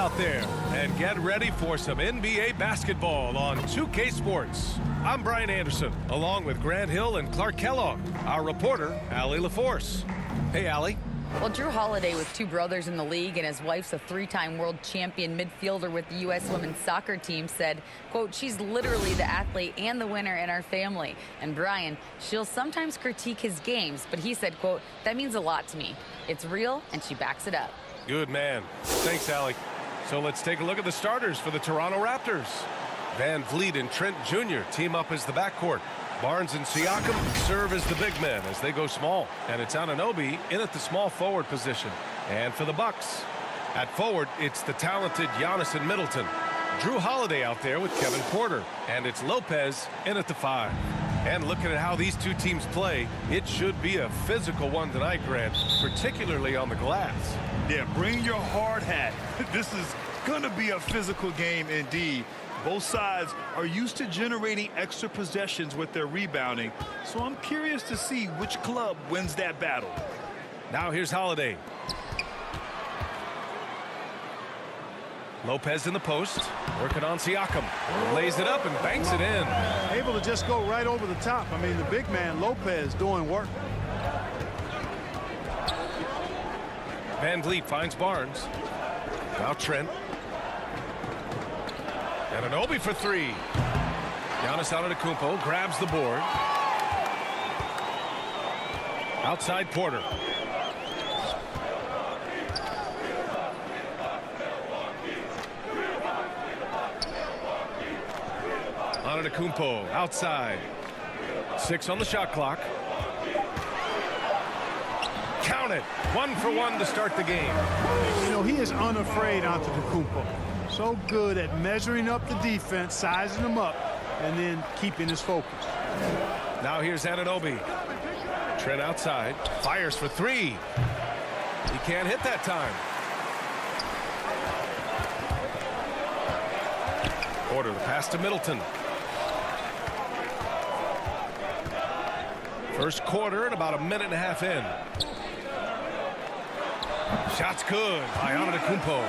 out there and get ready for some NBA basketball on 2K Sports. I'm Brian Anderson, along with Grant Hill and Clark Kellogg, our reporter, Allie LaForce. Hey, Allie. Well, Drew Holiday, with two brothers in the league and his wife's a three-time world champion midfielder with the U.S. women's soccer team, said, quote, she's literally the athlete and the winner in our family. And Brian, she'll sometimes critique his games, but he said, quote, that means a lot to me. It's real, and she backs it up. Good man. Thanks, Allie. So let's take a look at the starters for the Toronto Raptors. Van Vliet and Trent Jr. team up as the backcourt. Barnes and Siakam serve as the big men as they go small. And it's Anunoby in at the small forward position. And for the Bucks, at forward, it's the talented Giannis and Middleton. Drew Holiday out there with Kevin Porter. And it's Lopez in at the 5. And looking at how these two teams play, it should be a physical one tonight, Grant, particularly on the glass. Yeah, bring your hard hat. This is going to be a physical game indeed. Both sides are used to generating extra possessions with their rebounding, so I'm curious to see which club wins that battle. Now here's Holiday. Lopez in the post, working on Siakam. Lays it up and banks it in. Able to just go right over the top. I mean, the big man, Lopez, doing work. Van Vliet finds Barnes. Now Trent. Anunoby for three. Giannis Antetokounmpo grabs the board. Outside Porter. Antetokounmpo outside. 6 on the shot clock. Count it. 1 for 1 to start the game. You know, he is unafraid Antetokounmpo. So good at measuring up the defense, sizing them up, and then keeping his focus. Now here's Anunoby. Trent outside. Fires for 3. He can't hit that time. Porter, the pass to Middleton. First quarter and about a minute and a half in. Shot's good by Antetokounmpo.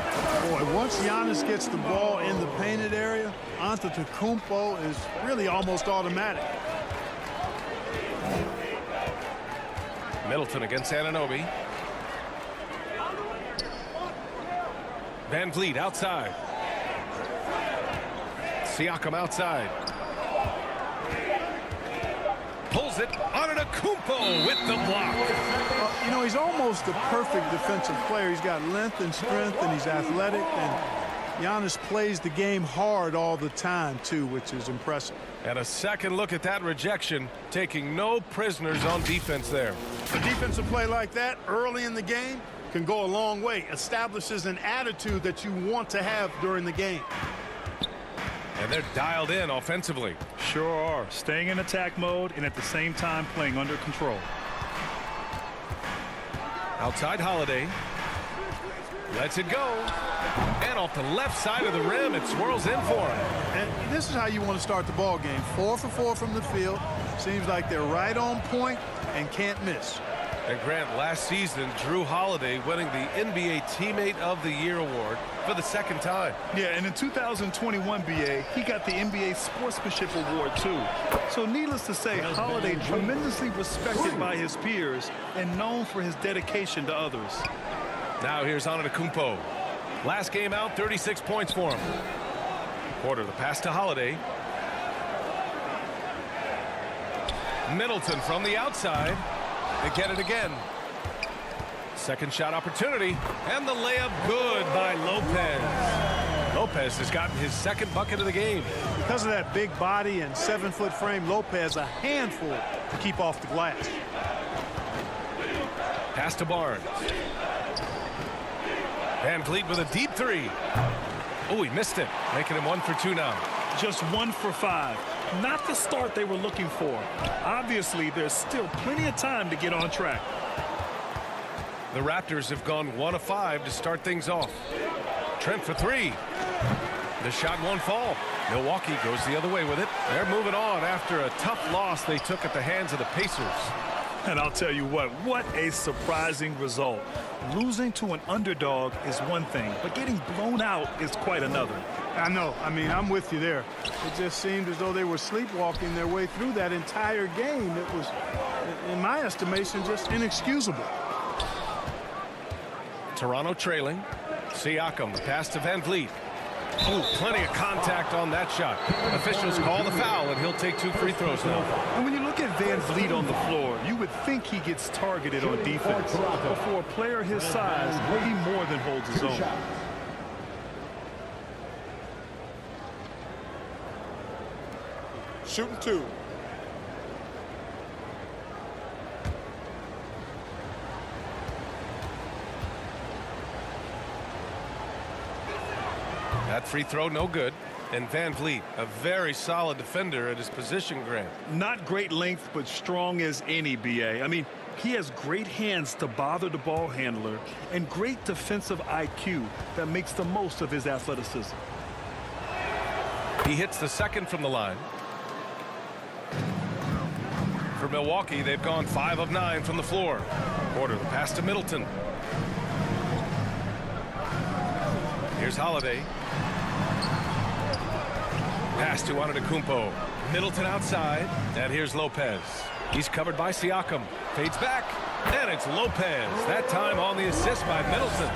Boy, once Giannis gets the ball in the painted area, Antetokounmpo is really almost automatic. Middleton against Anunoby. Van Vliet outside. Siakam outside. Pulls it. Antetokounmpo with the block. You know, he's almost the perfect defensive player. He's got length and strength, and he's athletic. And Giannis plays the game hard all the time, too, which is impressive. And a second look at that rejection, taking no prisoners on defense there. A defensive play like that early in the game can go a long way. Establishes an attitude that you want to have during the game. And they're dialed in offensively. Sure are. Staying in attack mode and at the same time playing under control. Outside Holiday. Lets it go. And off the left side of the rim, it swirls in for him. And this is how you want to start the ball game. 4 for 4 from the field. Seems like they're right on point and can't miss. And Grant, last season, Drew Holiday winning the NBA Teammate of the Year award for the second time. Yeah, and in 2021, BA, he got the NBA Sportsmanship Award, too. So needless to say, Holiday tremendously respected by his peers and known for his dedication to others. Now here's Antetokounmpo. Last game out, 36 points for him. Porter, the pass to Holiday. Middleton from the outside. They get it again. Second shot opportunity. And the layup good by Lopez. Lopez has gotten his second bucket of the game. Because of that big body and 7-foot frame, Lopez a handful to keep off the glass. Pass to Barnes. Van Vliet with a deep 3. Oh, he missed it, making him 1 for 2 now. Just 1 for 5. Not the start they were looking for. Obviously, there's still plenty of time to get on track. The Raptors have gone 1 of 5 to start things off. Trent for 3. The shot won't fall. Milwaukee goes the other way with it. They're moving on after a tough loss they took at the hands of the Pacers. And I'll tell you what a surprising result. Losing to an underdog is one thing, but getting blown out is quite another. I know. I mean, I'm with you there. It just seemed as though they were sleepwalking their way through that entire game. It was, in my estimation, just inexcusable. Toronto trailing. Siakam, pass to Van Vliet. Oh, plenty of contact on that shot. Officials call the foul, and he'll take 2 free throws now. And when you look at Van Vliet on the floor, you would think he gets targeted on defense. But for a player his size, he more than holds his own. Shooting 2. That free throw, no good. And Van Vliet, a very solid defender at his position, Grant. Not great length, but strong as any, B.A. I mean, he has great hands to bother the ball handler and great defensive IQ that makes the most of his athleticism. He hits the second from the line. For Milwaukee, they've gone 5 of 9 from the floor. Porter, the pass to Middleton. Here's Holiday. Pass to Antetokounmpo. Middleton outside. And here's Lopez. He's covered by Siakam. Fades back. And it's Lopez. That time on the assist by Middleton.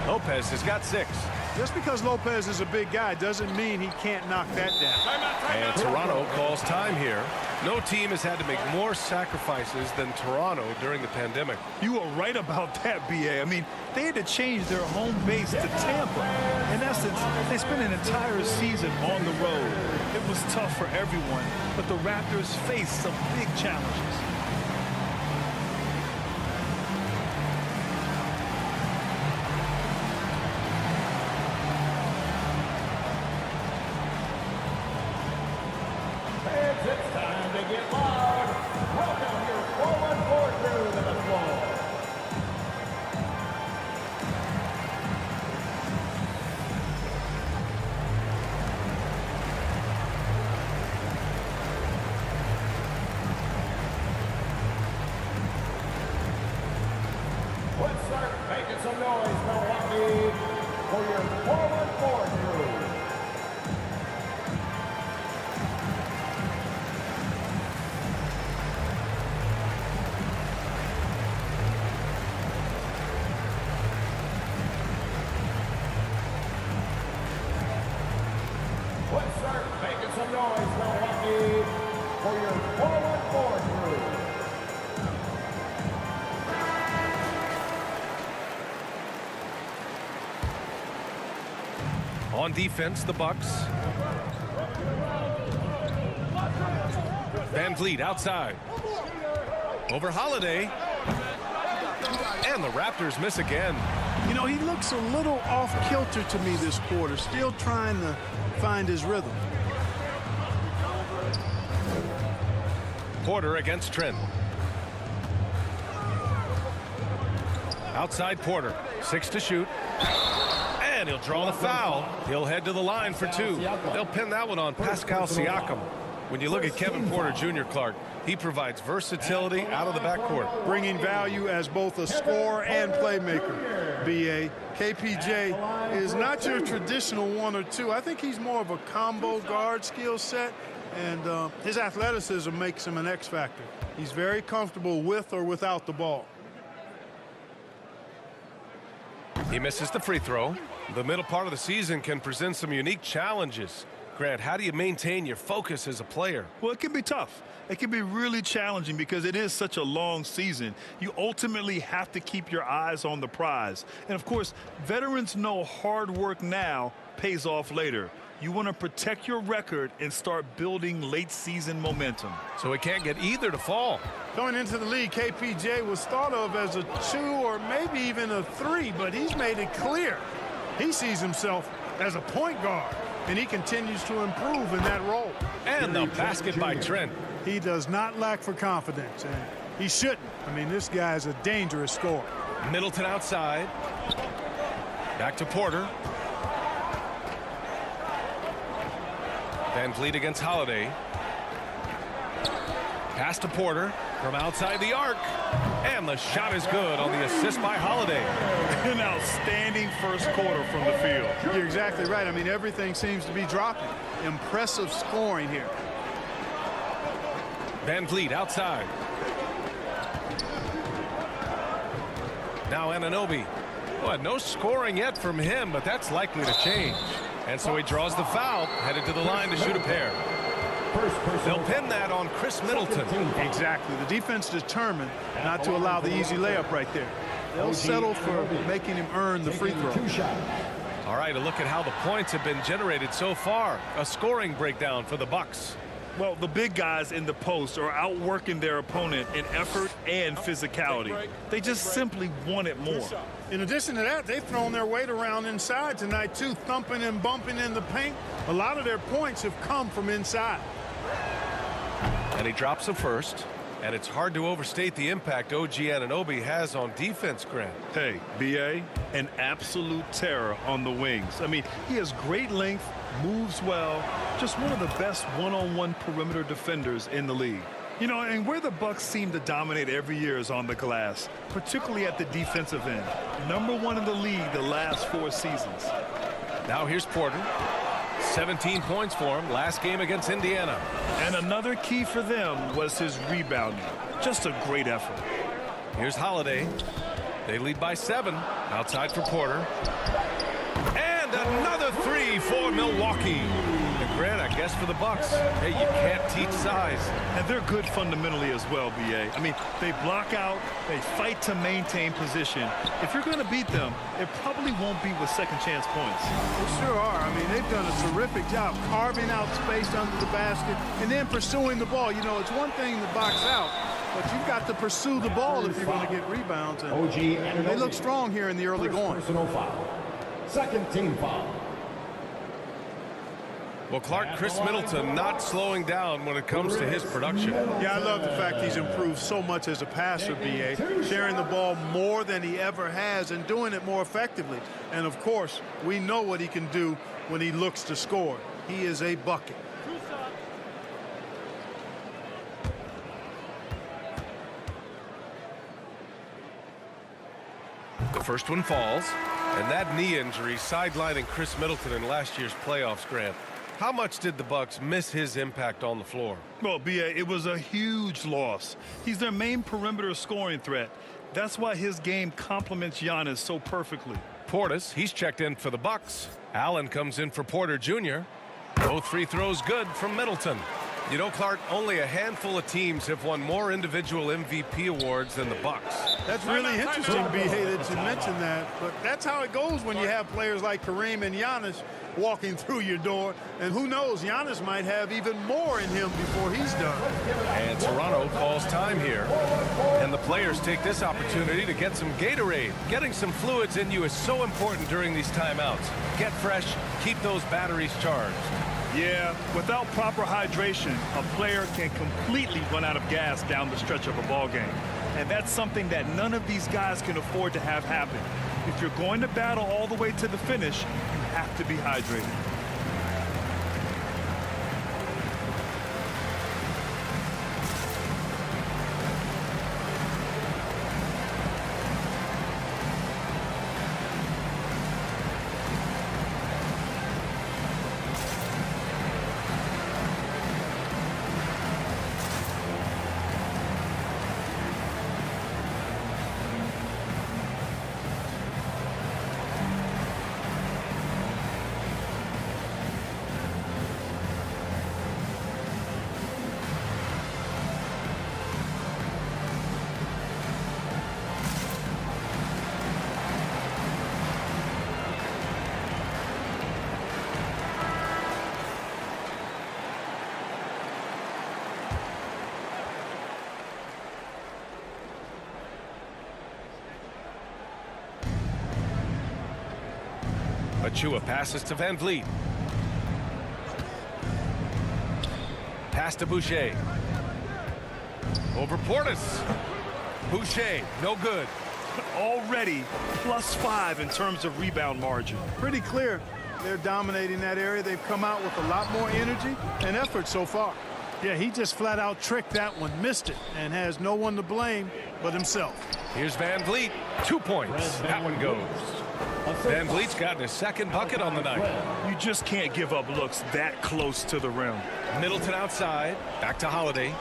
Lopez has got 6. Just because Lopez is a big guy doesn't mean he can't knock that down. And Toronto calls time here. No team has had to make more sacrifices than Toronto during the pandemic. You are right about that, B.A. I mean, they had to change their home base to Tampa. In essence, they spent an entire season on the road. It was tough for everyone, but the Raptors faced some big challenges. It's time to get loud. Welcome your forward court crew to the floor. Let's start making some noise, Milwaukee, for your forward court crew. Let's start making some noise, Milwaukee, for your forward court crew. On defense, the Bucks. Van Vliet outside. Over Holiday. And the Raptors miss again. You know, he looks a little off kilter to me this quarter, still trying to find his rhythm. Porter against Trent. Outside Porter. 6 to shoot. And he'll draw the foul. He'll head to the line for 2. They'll pin that one on Pascal Siakam. When you look at Kevin Porter Jr., Clark, he provides versatility out of the backcourt. Bringing value as both a scorer and playmaker, B.A. KPJ is not your traditional 1 or 2. I think he's more of a combo guard skill set, and his athleticism makes him an X factor. He's very comfortable with or without the ball. He misses the free throw. The middle part of the season can present some unique challenges. Grant, how do you maintain your focus as a player? Well, it can be tough. It can be really challenging because it is such a long season. You ultimately have to keep your eyes on the prize. And, of course, veterans know hard work now pays off later. You want to protect your record and start building late-season momentum. So he can't get either to fall. Going into the league, KPJ was thought of as a 2 or maybe even a 3, but he's made it clear he sees himself as a point guard, and he continues to improve in that role. And the basket by Trent. He does not lack for confidence, and he shouldn't. I mean, this guy's a dangerous scorer. Middleton outside. Back to Porter. Van Vliet against Holiday. Pass to Porter from outside the arc. And the shot is good on the assist by Holiday. An outstanding first quarter from the field. You're exactly right. I mean, everything seems to be dropping. Impressive scoring here. Van Vliet outside. Now Anunoby. Well, no scoring yet from him, but that's likely to change. And so he draws the foul, headed to the line to shoot a pair. They'll pin that on Chris Middleton. Exactly. The defense determined not to allow the easy layup right there. They'll settle for making him earn the free throw. All right, a look at how the points have been generated so far. A scoring breakdown for the Bucks. Well, the big guys in the post are outworking their opponent in effort and physicality. They just simply want it more. In addition to that, they've thrown their weight around inside tonight, too, thumping and bumping in the paint. A lot of their points have come from inside. And he drops the first. And it's hard to overstate the impact OG Anunoby has on defense, Grant. Hey, B.A., an absolute terror on the wings. I mean, he has great length, moves well, just one of the best one-on-one perimeter defenders in the league. You know, and where the Bucks seem to dominate every year is on the glass, particularly at the defensive end. #1 in the league the last 4 seasons. Now here's Porter. 17 points for him last game against Indiana. And another key for them was his rebounding. Just a great effort. Here's Holiday. They lead by 7. Outside for Porter. And another 3 for Milwaukee. And Grant, I guess for the Bucks, hey, you can't teach size. And they're good fundamentally as well, B.A. I mean, they block out, they fight to maintain position. If you're going to beat them, it probably won't be with second chance points. They sure are. I mean, they've done a terrific job carving out space under the basket and then pursuing the ball. You know, it's one thing to box out, but you've got to pursue the ball if you're going to get rebounds. And they look strong here in the early going. Personal foul. Second team foul. Well, Clark, Chris Middleton not slowing down when it comes to his production. Yeah, I love the fact he's improved so much as a passer, B.A., sharing the ball more than he ever has and doing it more effectively. And, of course, we know what he can do when he looks to score. He is a bucket. The first one falls, and that knee injury sidelining Chris Middleton in last year's playoffs, Grant. How much did the Bucks miss his impact on the floor? Well, B.A., it was a huge loss. He's their main perimeter scoring threat. That's why his game complements Giannis so perfectly. Portis, he's checked in for the Bucks. Allen comes in for Porter Jr. Both free throws good from Middleton. You know, Clark, only a handful of teams have won more individual MVP awards than the Bucks. That's really interesting, B.A., that you mentioned that. But that's how it goes when you have players like Kareem and Giannis walking through your door. And who knows, Giannis might have even more in him before he's done. And Toronto calls time here. And the players take this opportunity to get some Gatorade. Getting some fluids in you is so important during these timeouts. Get fresh, keep those batteries charged. Yeah, without proper hydration, a player can completely run out of gas down the stretch of a ball game. And that's something that none of these guys can afford to have happen. If you're going to battle all the way to the finish, you have to be hydrated. Achua passes to Van Vliet. Pass to Boucher. Over Portis. Boucher, no good. Already +5 in terms of rebound margin. Pretty clear they're dominating that area. They've come out with a lot more energy and effort so far. Yeah, he just flat out tricked that one, missed it, and has no one to blame but himself. Here's Van Vliet, 2 points. That one goes. Van Vliet's gotten his second bucket on the night. You just can't give up looks that close to the rim. Middleton outside, back to Holiday.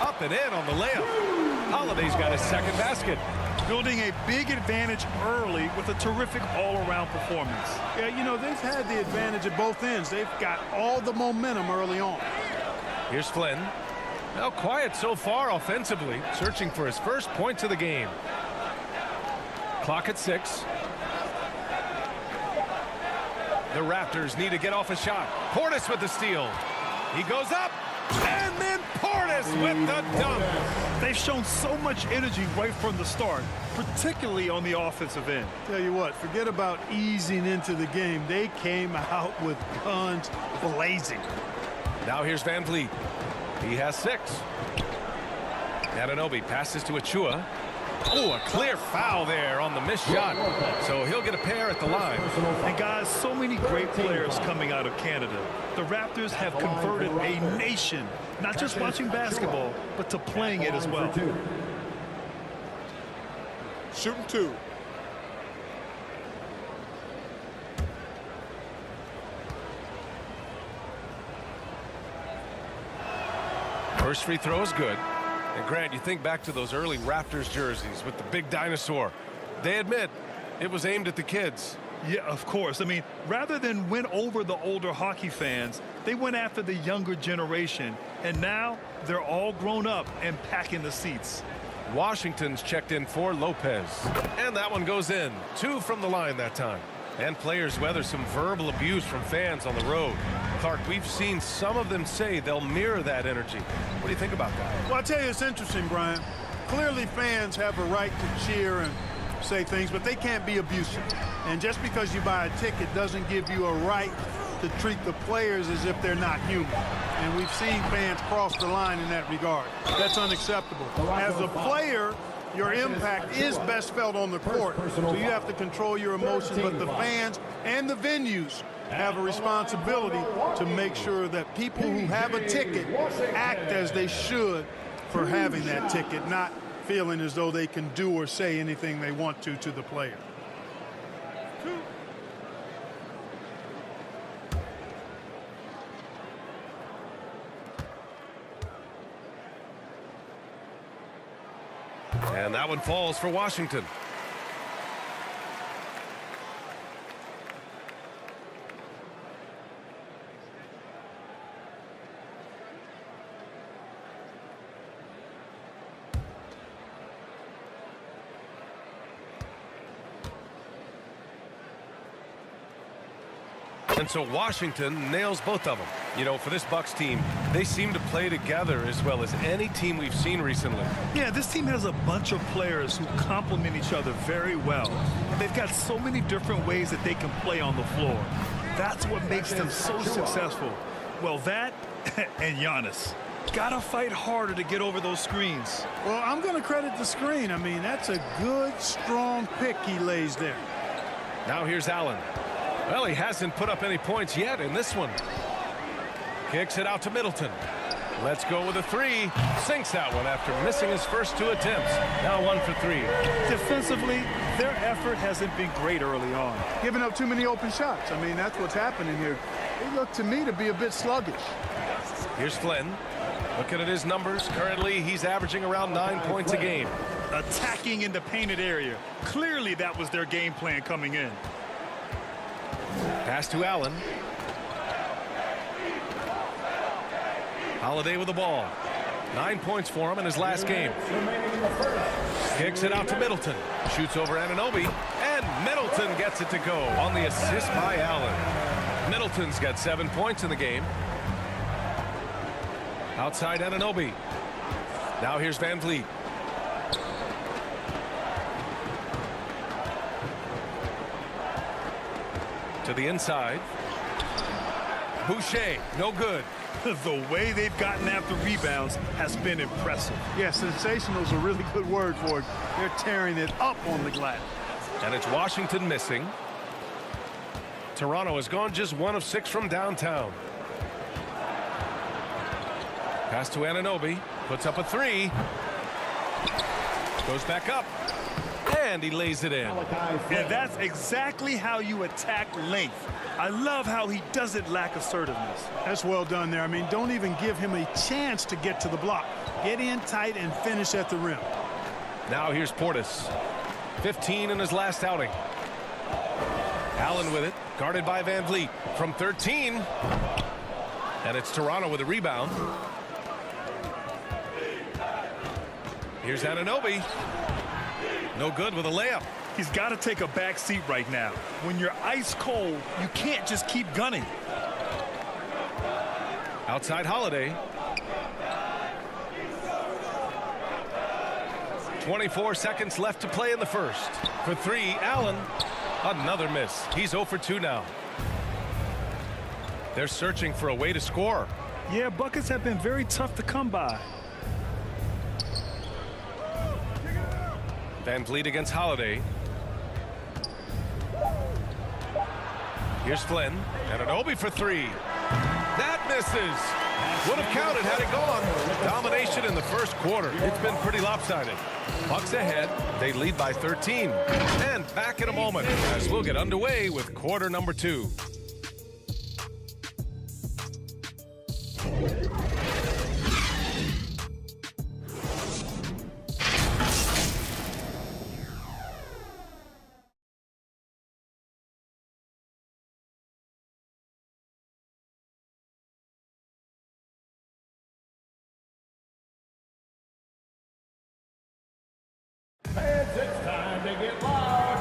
Up and in on the layup. Holiday's got his second basket. Building a big advantage early with a terrific all-around performance. Yeah, you know, they've had the advantage at both ends. They've got all the momentum early on. Here's Flynn. Now quiet so far offensively, searching for his first points of the game. Clock at 6. The Raptors need to get off a shot. Portis with the steal. He goes up, and then Portis with the dunk. They've shown so much energy right from the start, particularly on the offensive end. Tell you what, forget about easing into the game. They came out with guns blazing. Now here's Van Vliet. He has 6. Anunoby passes to Achua. Oh, a clear foul there on the missed shot. So he'll get a pair at the line. And guys, so many great players coming out of Canada. The Raptors have converted a nation, not just watching basketball, but to playing it as well. Shooting 2. First free throw is good. And Grant, you think back to those early Raptors jerseys with the big dinosaur. They admit it was aimed at the kids. Yeah, of course. I mean, rather than win over the older hockey fans, they went after the younger generation. And now they're all grown up and packing the seats. Washington's checked in for Lopez. And that one goes in. 2 from the line that time. And players weather some verbal abuse from fans on the road. Clark, we've seen some of them say they'll mirror that energy. What do you think about that? Well, I'll tell you, it's interesting, Brian. Clearly fans have a right to cheer and say things, but they can't be abusive. And just because you buy a ticket doesn't give you a right to treat the players as if they're not human. And we've seen fans cross the line in that regard. That's unacceptable. As a player, your impact is best felt on the court, so you have to control your emotions, but the fans and the venues have a responsibility to make sure that people who have a ticket act as they should for having that ticket, not feeling as though they can do or say anything they want to the player. And that one falls for Washington. And so Washington nails both of them. You know, for this Bucks team, they seem to play together as well as any team we've seen recently. Yeah, this team has a bunch of players who complement each other very well. And they've got so many different ways that they can play on the floor. That's what makes them so successful. Well, that and Giannis. Gotta fight harder to get over those screens. Well, I'm going to credit the screen. I mean, that's a good, strong pick he lays there. Now here's Allen. Well, he hasn't put up any points yet in this one. Kicks it out to Middleton. Let's go with a 3. Sinks that one after missing his first 2 attempts. Now 1 for 3. Defensively, their effort hasn't been great early on. Giving up too many open shots. I mean, that's what's happening here. They look to me to be a bit sluggish. Here's Flynn. Looking at his numbers, currently he's averaging around 9 points a game. Attacking in the painted area. Clearly that was their game plan coming in. Pass to Allen. Holiday with the ball. 9 points for him in his last game. Kicks it out to Middleton. Shoots over Anunoby. And Middleton gets it to go on the assist by Allen. Middleton's got 7 points in the game. Outside Anunoby. Now here's Van Vliet. To the inside. Boucher, no good. The way they've gotten after rebounds has been impressive. Yeah, sensational is a really good word for it. They're tearing it up on the glass. And it's Washington missing. Toronto has gone just 1 of 6 from downtown. Pass to Anunoby. Puts up a 3. Goes back up. And he lays it in. And that's exactly how you attack length. I love how he doesn't lack assertiveness. That's well done there. I mean, don't even give him a chance to get to the block. Get in tight and finish at the rim. Now here's Portis. 15 in his last outing. Allen with it, guarded by Van Vliet from 13. And it's Toronto with a rebound. Here's Anunoby. No good with a layup. He's got to take a back seat right now. When you're ice cold, you can't just keep gunning. Outside Holiday. 24 seconds left to play in the first. For 3, Allen. Another miss. He's 0 for 2 now. They're searching for a way to score. Yeah, buckets have been very tough to come by. Van Vliet against Holiday. Here's Flynn. Anunoby for 3. That misses. Would have counted had it gone. Domination in the first quarter. It's been pretty lopsided. Bucks ahead. They lead by 13. And back in a moment as we'll get underway with quarter number 2. Fans, it's time to get loud.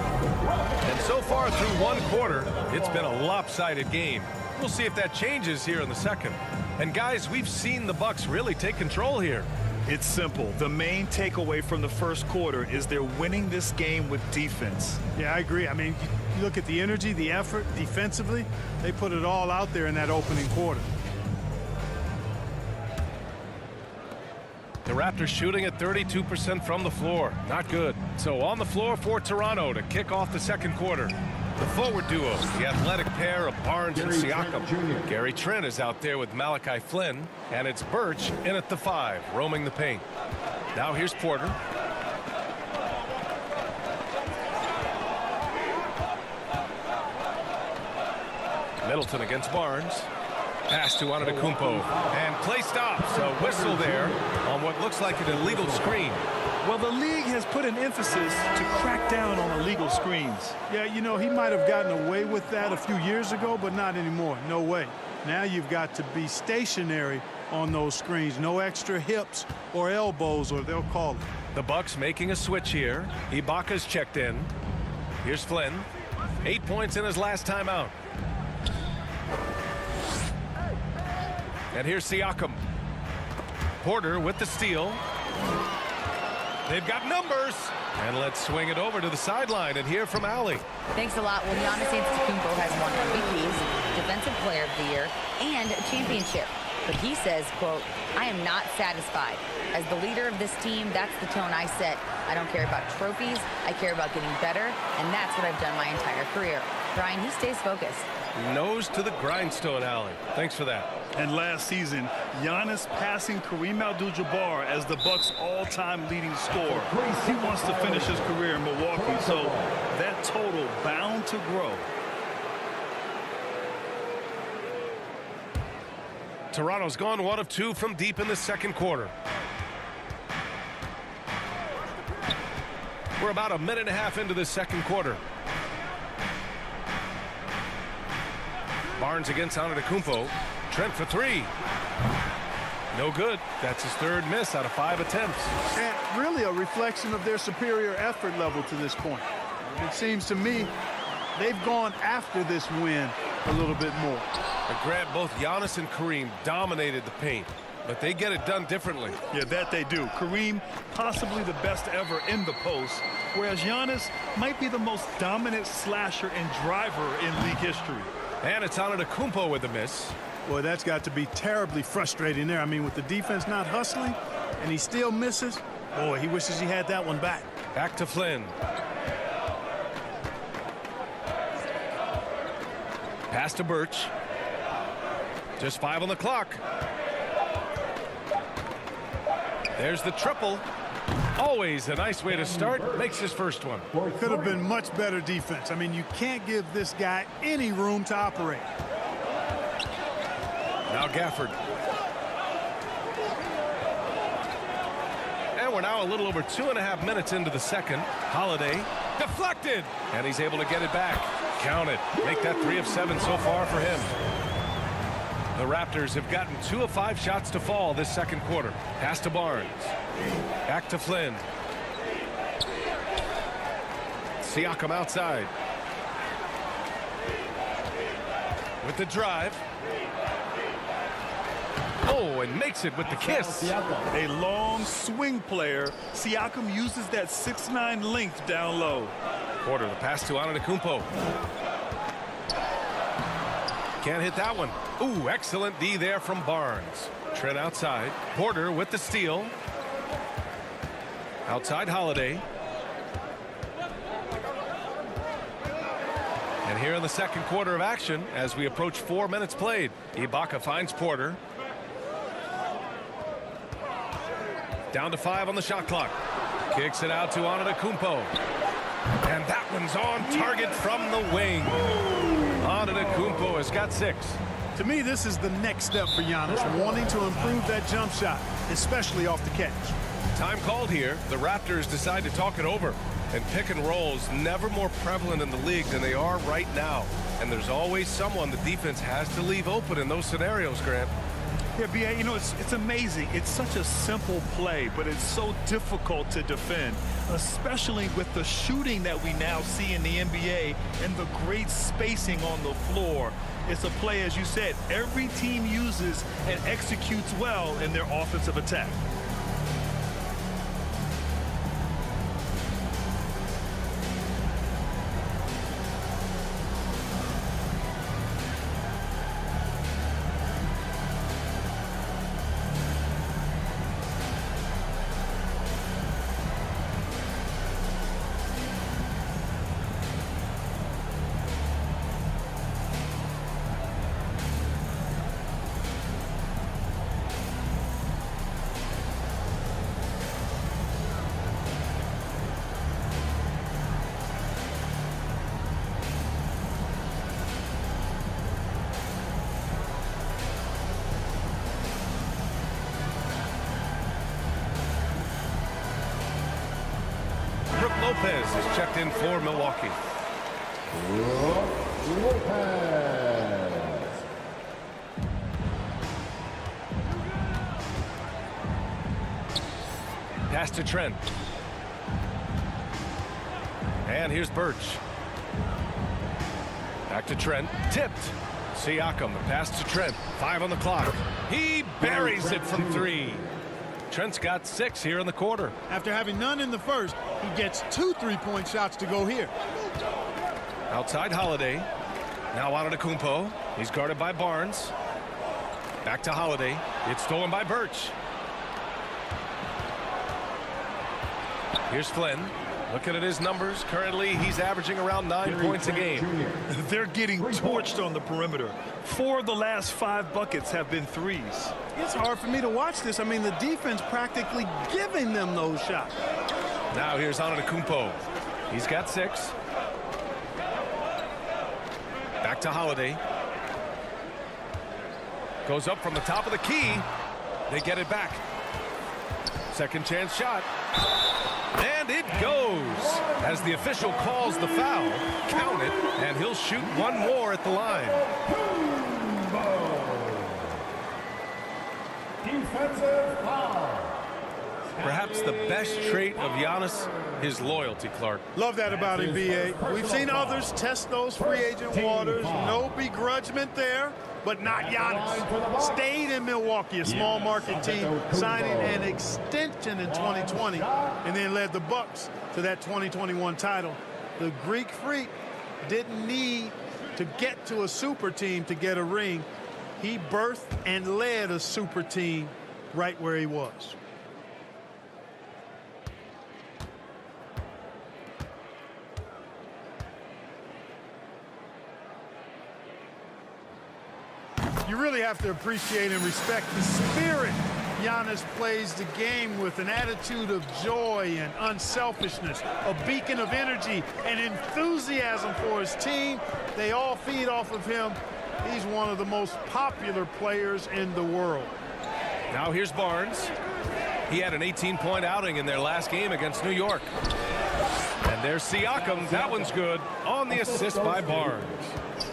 And so far through one quarter, it's been a lopsided game. We'll see if that changes here in the second. And guys, we've seen the Bucks really take control here. It's simple. The main takeaway from the first quarter is they're winning this game with defense. Yeah, I agree. I mean, you look at the energy, the effort defensively, they put it all out there in that opening quarter. The Raptors shooting at 32% from the floor. Not good. So on the floor for Toronto to kick off the second quarter. The forward duo, the athletic pair of Barnes and Siakam. Gary Trent is out there with Malachi Flynn. And it's Birch in at the 5, roaming the paint. Now here's Porter. Middleton against Barnes. Pass to Antetokounmpo. And play stops. A whistle there on what looks like an illegal screen. Well, the league has put an emphasis to crack down on illegal screens. Yeah, you know, he might have gotten away with that a few years ago, but not anymore. No way. Now you've got to be stationary on those screens. No extra hips or elbows, or they'll call it. The Bucks making a switch here. Ibaka's checked in. Here's Flynn. 8 points in his last time out. And here's Siakam. Porter with the steal. They've got numbers. And let's swing it over to the sideline and hear from Allie. Thanks a lot. Well, Giannis Antetokounmpo has won MVPs, Defensive Player of the Year, and a championship. But he says, quote, I am not satisfied. As the leader of this team, that's the tone I set. I don't care about trophies. I care about getting better, and that's what I've done my entire career. Brian, he stays focused. Nose to the grindstone, Allie. Thanks for that. And last season, Giannis passing Kareem Abdul-Jabbar as the Bucks' all-time leading scorer. He wants to finish his career in Milwaukee, so that total bound to grow. Toronto's gone 1 of 2 from deep in the second quarter. We're about a minute and a half into the second quarter. Barnes against Antetokounmpo. Trent for 3. No good. That's his 3rd miss out of 5 attempts. And really a reflection of their superior effort level to this point. It seems to me they've gone after this win a little bit more. Grant, both Giannis and Kareem dominated the paint, but they get it done differently. Yeah, that they do. Kareem, possibly the best ever in the post, whereas Giannis might be the most dominant slasher and driver in league history. And it's Antetokounmpo with the miss. Boy, that's got to be terribly frustrating there. I mean, with the defense not hustling and he still misses, boy, he wishes he had that one back. Back to Flynn. Pass to Birch. Just 5 on the clock. There's the triple. Always a nice way to start. Makes his first one. Could have been much better defense. I mean, you can't give this guy any room to operate. Now Gafford. And we're now a little over 2.5 minutes into the second. Holiday deflected, and he's able to get it back. Count it. Make that 3 of 7 so far for him. The Raptors have gotten 2 of 5 shots to fall this second quarter. Pass to Barnes. Back to Flynn. Siakam outside. With the drive. Oh, and makes it with the kiss. A long swing player. Siakam uses that 6'9" length down low. Porter, the pass to Antetokounmpo. Can't hit that one. Ooh, excellent D there from Barnes. Trent outside. Porter with the steal. Outside Holiday. And here in the second quarter of action, as we approach 4 minutes played, Ibaka finds Porter. Down to 5 on the shot clock. Kicks it out to Antetokounmpo. And that one's on target from the wing. Antetokounmpo has got 6. To me, this is the next step for Giannis, wanting to improve that jump shot, especially off the catch. Time called here. The Raptors decide to talk it over. And pick and rolls never more prevalent in the league than they are right now. And there's always someone the defense has to leave open in those scenarios, Grant. Yeah, B.A., you know, it's amazing. It's such a simple play, but it's so difficult to defend, especially with the shooting that we now see in the NBA and the great spacing on the floor. It's a play, as you said, every team uses and executes well in their offensive attack. Lopez is checked in for Milwaukee. Lopez. Pass to Trent. And here's Birch. Back to Trent. Tipped. Siakam, the pass to Trent. 5 on the clock. He buries it from 3. Trent's got 6 here in the quarter. After having none in the first, he gets 2 3-point shots to go here. Outside Holiday. Now Antetokounmpo. He's guarded by Barnes. Back to Holiday. It's stolen by Birch. Here's Flynn. Looking at his numbers, currently he's averaging around 9 points a game. They're getting torched on the perimeter. 4 of the last 5 buckets have been threes. It's hard for me to watch this. I mean, the defense practically giving them those shots. Now here's Antetokounmpo. He's got 6. Back to Holiday. Goes up from the top of the key. They get it back. Second chance shot. And it goes. As the official calls the foul, count it, and he'll shoot one more at the line. Defensive foul. Perhaps the best trait of Giannis, his loyalty, Clark. Love that about him, B.A. We've seen others test those free agent waters. No begrudgment there, but not Giannis. Stayed in Milwaukee, a small market team, signing an extension in 2020, and then led the Bucks to that 2021 title. The Greek Freak didn't need to get to a super team to get a ring. He birthed and led a super team right where he was. You really have to appreciate and respect the spirit Giannis plays the game with, an attitude of joy and unselfishness, a beacon of energy and enthusiasm for his team. They all feed off of him. He's one of the most popular players in the world. Now here's Barnes. He had an 18-point outing in their last game against New York. And there's Siakam. That one's good on the assist by Barnes.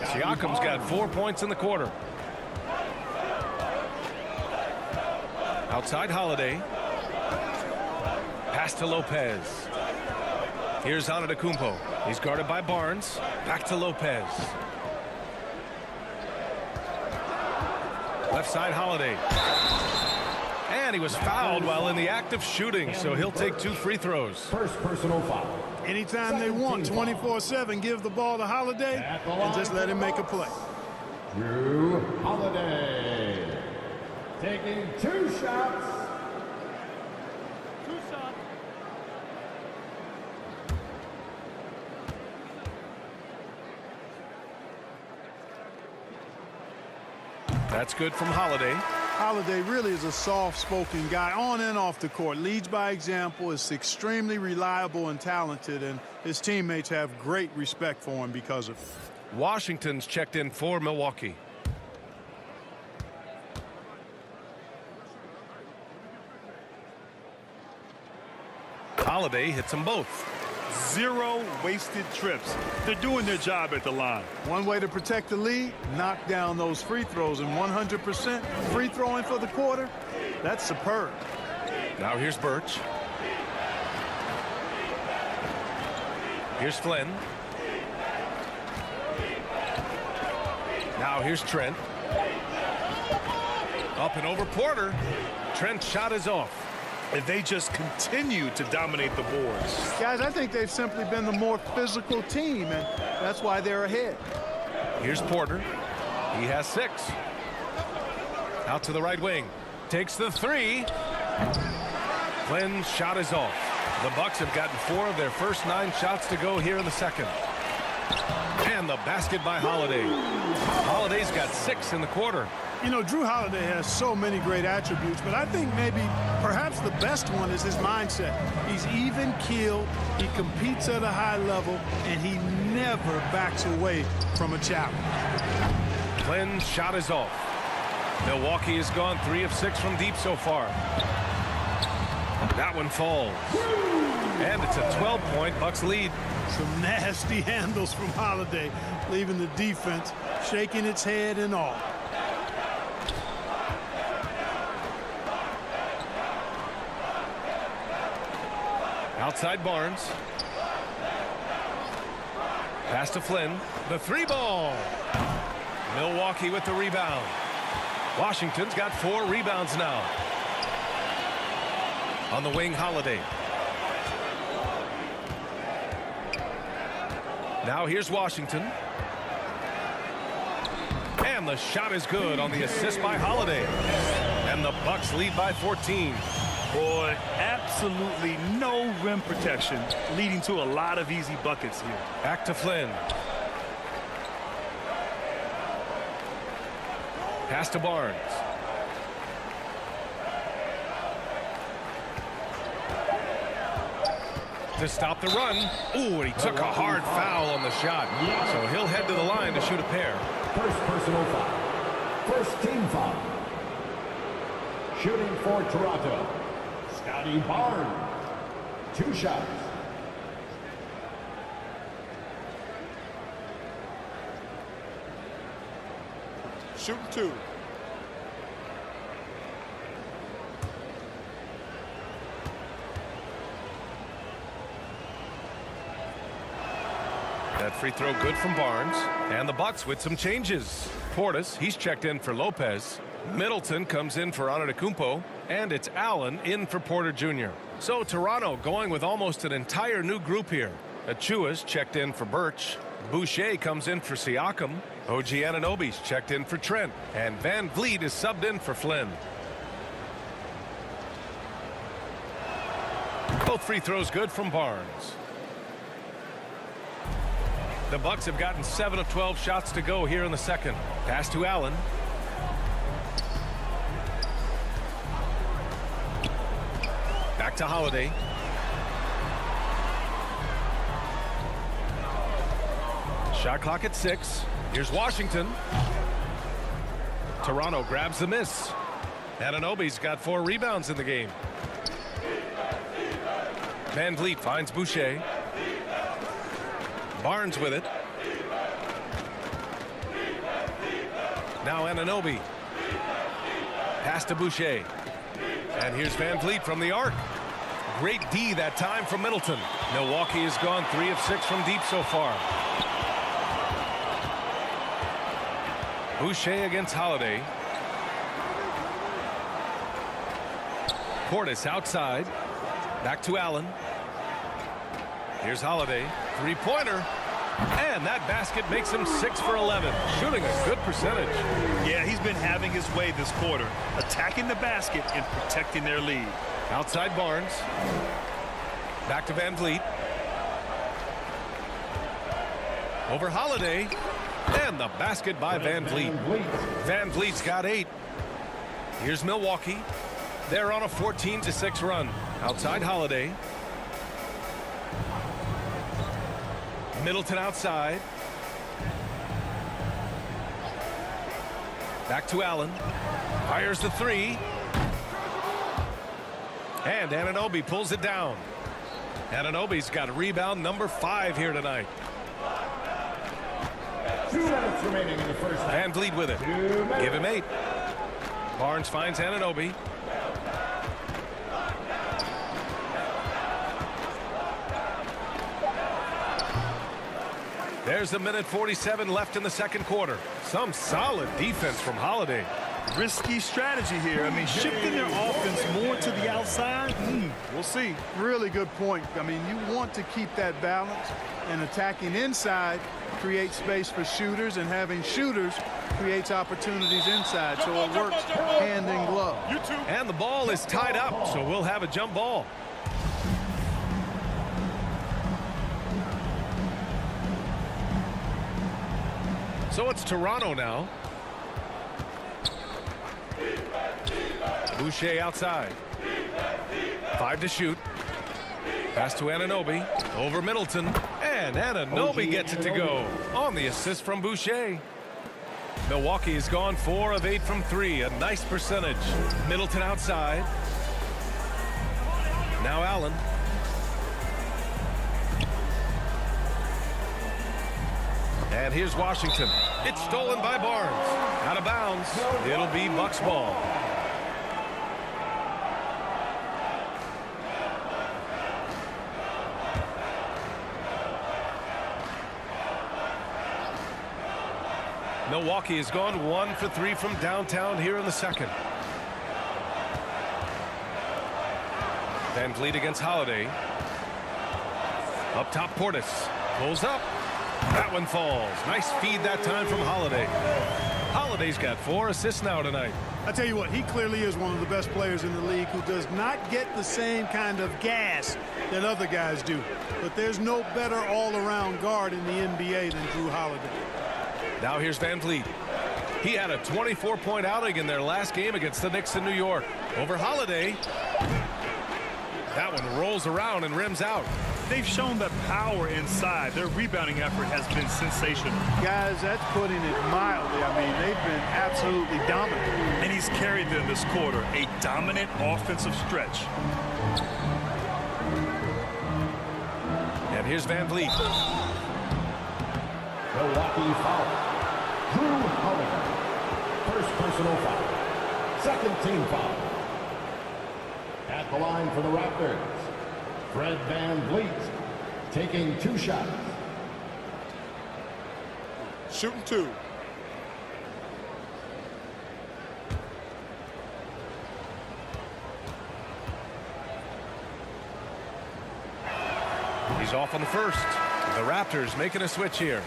Siakam's got 4 points in the quarter. Outside Holiday. Pass to Lopez. Here's Antetokounmpo. He's guarded by Barnes. Back to Lopez. Left side Holiday. And he was fouled while in the act of shooting, so he'll take 2 free throws. First personal foul. Anytime they want, 24/7, give the ball to Holiday and just let him make a play. Drew Holiday. Taking 2 shots. That's good from Holiday. Holiday really is a soft-spoken guy on and off the court. Leads by example, is extremely reliable and talented, and his teammates have great respect for him because of it. Washington's checked in for Milwaukee. Holiday hits them both. 0 wasted trips. They're doing their job at the line. One way to protect the lead, knock down those free throws, and 100% free throwing for the quarter, that's superb. Now here's Birch. Here's Flynn. Now here's Trent. Up and over Porter. Trent's shot is off. And they just continue to dominate the boards. Guys, I think they've simply been the more physical team, and that's why they're ahead. Here's Porter. He has 6. Out to the right wing. Takes the 3. Flynn's shot is off. The Bucks have gotten 4 of their first 9 shots to go here in the second. And the basket by Holiday. Holiday's got 6 in the quarter. You know, Drew Holiday has so many great attributes, but I think perhaps the best one is his mindset. He's even-keeled, he competes at a high level, and he never backs away from a challenge. Flynn's shot is off. Milwaukee has gone 3 of 6 from deep so far. That one falls. And it's a 12-point Bucks lead. Some nasty handles from Holiday, leaving the defense shaking its head and all. Outside Barnes. Pass to Flynn. The 3 ball. Milwaukee with the rebound. Washington's got 4 rebounds now. On the wing, Holiday. Now here's Washington. And the shot is good on the assist by Holiday. And the Bucks lead by 14. Boy, absolutely no rim protection, leading to a lot of easy buckets here. Back to Flynn. Pass to Barnes. To stop the run. Ooh, and he took a hard foul on the shot. So he'll head to the line to shoot a pair. First personal foul. First team foul. Shooting for Toronto. Scotty Barnes. 2 shots. Shooting 2. That free throw good from Barnes. And the Bucks with some changes. Portis, he's checked in for Lopez. Middleton comes in for Antetokounmpo. And it's Allen in for Porter Jr. So Toronto going with almost an entire new group here. Achua's checked in for Birch. Boucher comes in for Siakam. OG Anunoby's checked in for Trent. And Van Vliet is subbed in for Flynn. Both free throws good from Barnes. The Bucks have gotten 7 of 12 shots to go here in the second. Pass to Allen. to Holiday. Shot clock at 6. Here's Washington. Toronto grabs the miss. Anunoby's got 4 rebounds in the game. Van Vliet finds Boucher. Barnes with it. Now Anunoby. Pass to Boucher. And here's Van Vliet from the arc. Great D that time from Middleton. Milwaukee has gone 3 of 6 from deep so far. Boucher against Holiday. Portis outside. Back to Allen. Here's Holiday. 3-pointer. And that basket makes him 6 for 11. Shooting a good percentage. Yeah, he's been having his way this quarter. Attacking the basket and protecting their lead. Outside Barnes. Back to Van Vliet. Over Holiday. And the basket by Van Vliet. Van Vliet's got 8. Here's Milwaukee. They're on a 14-6 run. Outside Holiday. Middleton outside. Back to Allen. Fires the 3. And Anunoby pulls it down. Anunoby's got rebound number 5 here tonight. 2 minutes remaining in the first half. Van Vliet with it. Give him 8. Barnes finds Anunoby. There's a minute 47 left in the second quarter. Some solid defense from Holiday. Risky strategy here. I mean, shifting their offense more to the outside. We'll see. Really good point. I mean, you want to keep that balance, and attacking inside creates space for shooters, and having shooters creates opportunities inside, so it works hand in glove. And the ball is tied up, so we'll have a jump ball. So it's Toronto now. Boucher outside. 5 to shoot. Pass to Anunoby. Over Middleton. And Anunoby gets it to go on the assist from Boucher. Milwaukee has gone 4 of 8 from 3. A nice percentage. Middleton outside. Now Allen. And here's Washington. It's stolen by Barnes. Out of bounds. It'll be Bucks ball. Milwaukee has gone 1 for 3 from downtown here in the second. Van Vliet against Holiday. Up top, Portis. Pulls up. That one falls. Nice feed that time from Holiday. Holiday's got 4 assists now tonight. I tell you what, he clearly is one of the best players in the league who does not get the same kind of gas that other guys do. But there's no better all-around guard in the NBA than Drew Holiday. Now here's Van Vliet. He had a 24-point outing in their last game against the Knicks in New York. Over Holiday. That one rolls around and rims out. They've shown the power inside. Their rebounding effort has been sensational. Guys, that's putting it mildly. I mean, they've been absolutely dominant. And he's carried them this quarter. A dominant offensive stretch. And here's Van Vliet. Milwaukee foul. Drew Holiday. First personal foul. Second team foul. At the line for the Raptors, Fred Van Vliet taking 2 shots. Shooting 2. He's off on the first. The Raptors making a switch here.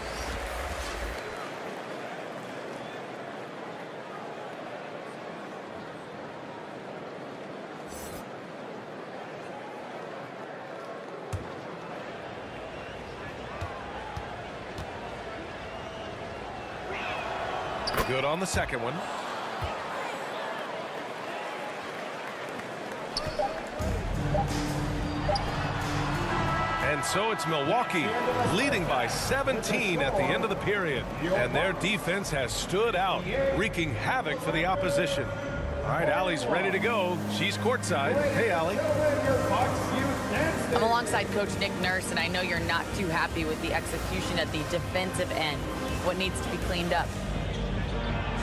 Good on the second one. And so it's Milwaukee leading by 17 at the end of the period. And their defense has stood out, wreaking havoc for the opposition. All right, Allie's ready to go. She's courtside. Hey, Allie. I'm alongside Coach Nick Nurse, and I know you're not too happy with the execution at the defensive end. What needs to be cleaned up?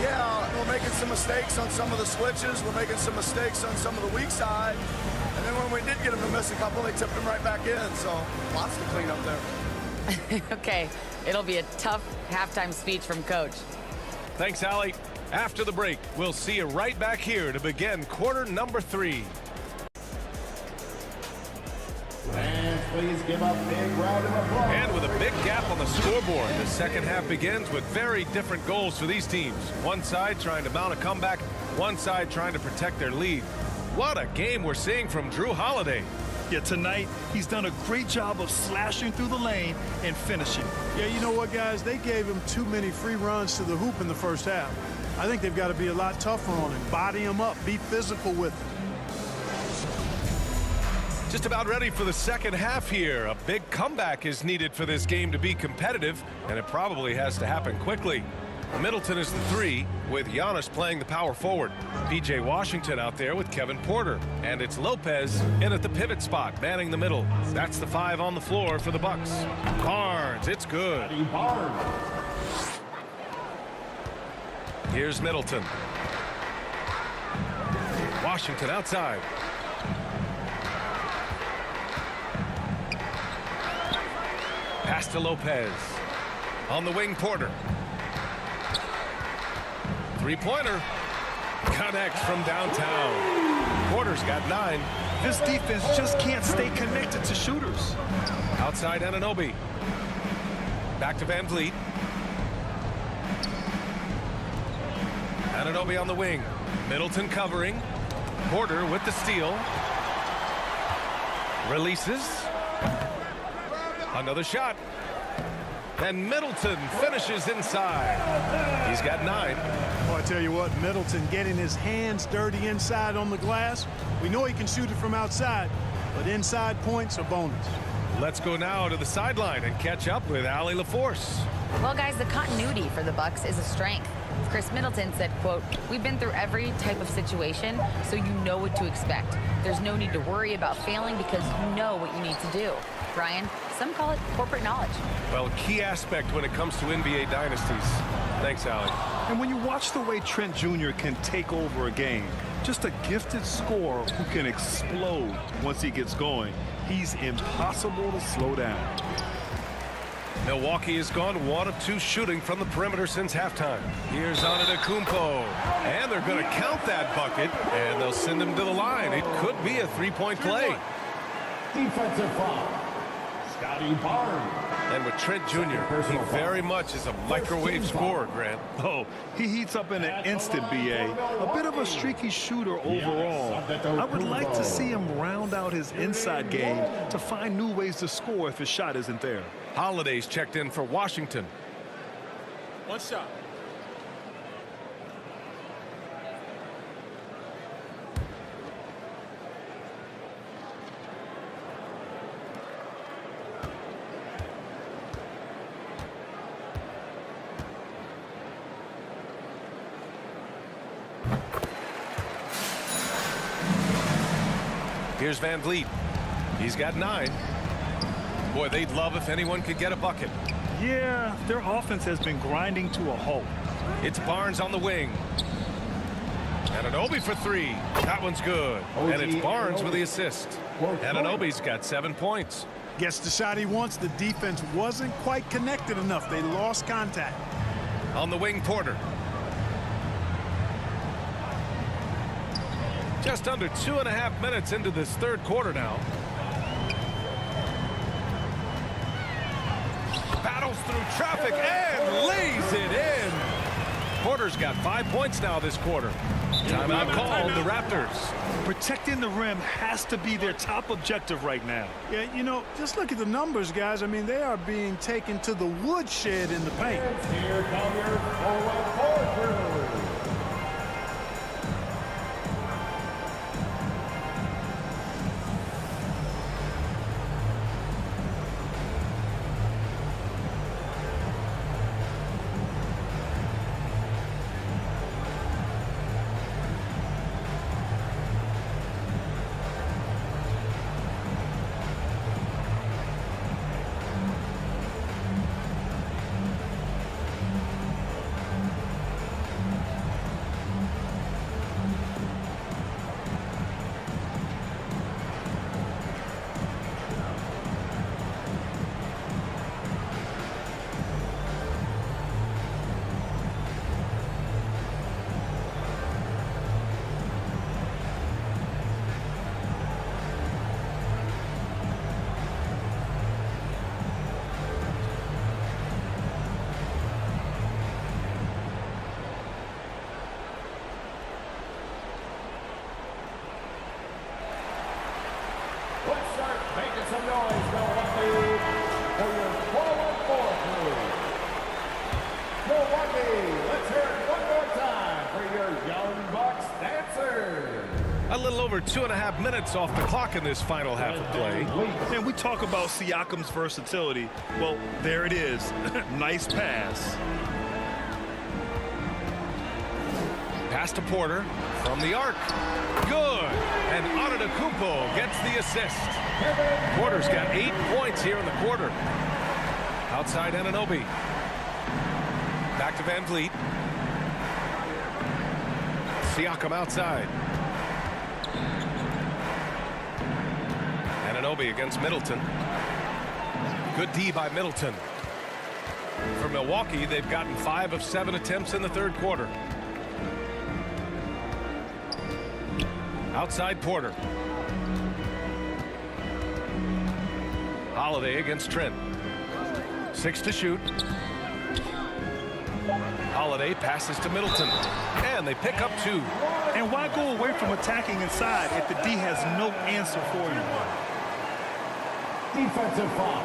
Yeah, we're making some mistakes on some of the switches. We're making some mistakes on some of the weak side. And then when we did get them to miss a couple, they tipped them right back in. So lots to clean up there. Okay, it'll be a tough halftime speech from Coach. Thanks, Allie. After the break, we'll see you right back here to begin quarter number 3. Fans, please give a big round of applause. And with a big gap on the scoreboard, the second half begins with very different goals for these teams. One side trying to mount a comeback, one side trying to protect their lead. What a game we're seeing from Drew Holiday. Yeah, tonight he's done a great job of slashing through the lane and finishing. Yeah, you know what, guys? They gave him too many free runs to the hoop in the first half. I think they've got to be a lot tougher on him. Body him up. Be physical with him. Just about ready for the second half here. A big comeback is needed for this game to be competitive, and it probably has to happen quickly. Middleton is the 3, with Giannis playing the power forward. P.J. Washington out there with Kevin Porter. And it's Lopez in at the pivot spot, manning the middle. That's the 5 on the floor for the Bucks. Barnes, it's good. Here's Middleton. Washington outside. Pass to Lopez. On the wing, Porter. Three-pointer. Connects from downtown. Porter's got 9. This defense just can't stay connected to shooters. Outside Anunoby. Back to Van Vliet. Anunoby on the wing. Middleton covering. Porter with the steal. Releases. Another shot. And Middleton finishes inside. He's got 9. Well, I tell you what, Middleton getting his hands dirty inside on the glass. We know he can shoot it from outside, but inside points are bonus. Let's go now to the sideline and catch up with Allie LaForce. Well, guys, the continuity for the Bucks is a strength. Chris Middleton said, quote, "We've been through every type of situation, so you know what to expect. There's no need to worry about failing because you know what you need to do." Brian, some call it corporate knowledge. Well, a key aspect when it comes to NBA dynasties. Thanks, Allie. And when you watch the way Trent Jr. can take over a game, just a gifted scorer who can explode once he gets going, he's impossible to slow down. Milwaukee has gone 1 of 2 shooting from the perimeter since halftime. Here's Antetokounmpo. And they're going to count that bucket, and they'll send him to the line. It could be a 3-point play. Defensive foul. Scotty Barnes. And with Trent Jr., he very much is a microwave scorer, Grant. Oh, he heats up in an instant, B.A. A bit of a streaky shooter overall. I would like to see him round out his inside game to find new ways to score if his shot isn't there. Holiday's checked in for Washington. One shot. Here's Van Vliet. He's got 9. Boy, they'd love if anyone could get a bucket. Yeah, their offense has been grinding to a halt. It's Barnes on the wing. Anunoby for 3. That one's good. And it's Barnes with the assist. Anunoby's got 7 points. Gets the shot he wants. The defense wasn't quite connected enough. They lost contact. On the wing, Porter. Just under 2.5 minutes into this third quarter now. Battles through traffic and lays it in. Porter's got 5 points now this quarter. Timeout called the Raptors. Protecting the rim has to be their top objective right now. Yeah, you know, just look at the numbers, guys. I mean, they are being taken to the woodshed in the paint. Here come your forward quarters. 2.5 minutes off the clock in this final half of play. And we talk about Siakam's versatility. Well, there it is. Nice pass. Pass to Porter from the arc. Good. And Antetokounmpo gets the assist. Porter's got 8 points here in the quarter. Outside Anunoby. Back to Van Vliet. Siakam outside. Anunoby against Middleton. Good D by Middleton. For Milwaukee, they've gotten 5 of 7 attempts in the third quarter. Outside Porter. Holiday against Trent. 6 to shoot. Holiday passes to Middleton. And they pick up 2. And why go away from attacking inside if the D has no answer for you? Defensive foul.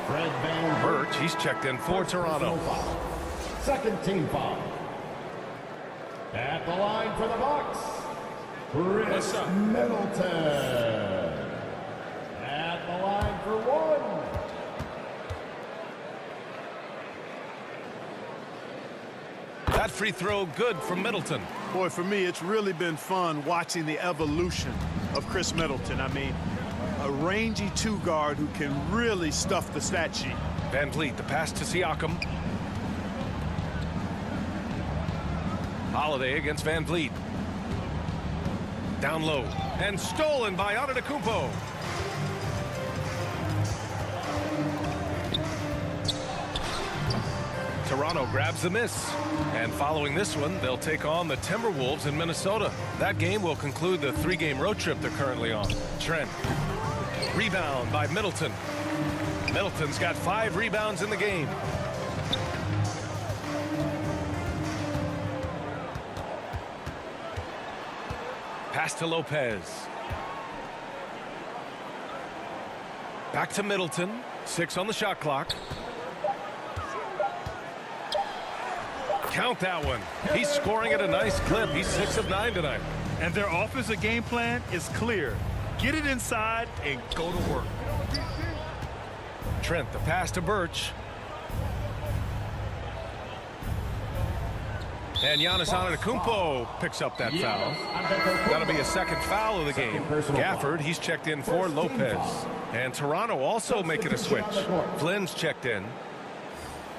Fred Van Birch, he's checked in for Toronto. Second team foul. At the line for the Bucks, Chris Middleton. At the line for 1. That free throw good from Middleton. Boy, for me, it's really been fun watching the evolution of Chris Middleton. I mean, a rangy 2 guard who can really stuff the stat sheet. Van Vliet, the pass to Siakam. Holiday against Van Vliet. Down low. And stolen by Antetokounmpo. Toronto grabs the miss. And following this one, they'll take on the Timberwolves in Minnesota. That game will conclude the 3-game road trip they're currently on. Trent. Rebound by Middleton. Middleton's got 5 rebounds in the game. Pass to Lopez. Back to Middleton. 6 on the shot clock. Count that one. He's scoring at a nice clip. He's 6 of 9 tonight. And their offensive game plan is clear. Get it inside and go to work. Trent, the pass to Birch. And Giannis Antetokounmpo picks up that foul. That'll be a second foul of the game. Gafford, he's checked in for Lopez. And Toronto also making a switch. Flynn's checked in.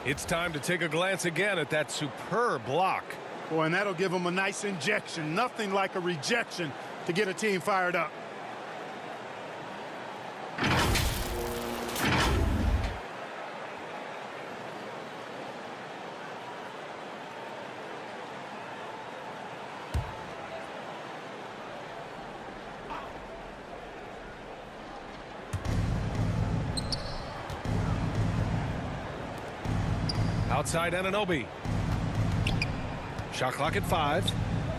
It's time to take a glance again at that superb block. Boy, and that'll give them a nice injection. Nothing like a rejection to get a team fired up. Outside Anunoby. Shot clock at 5.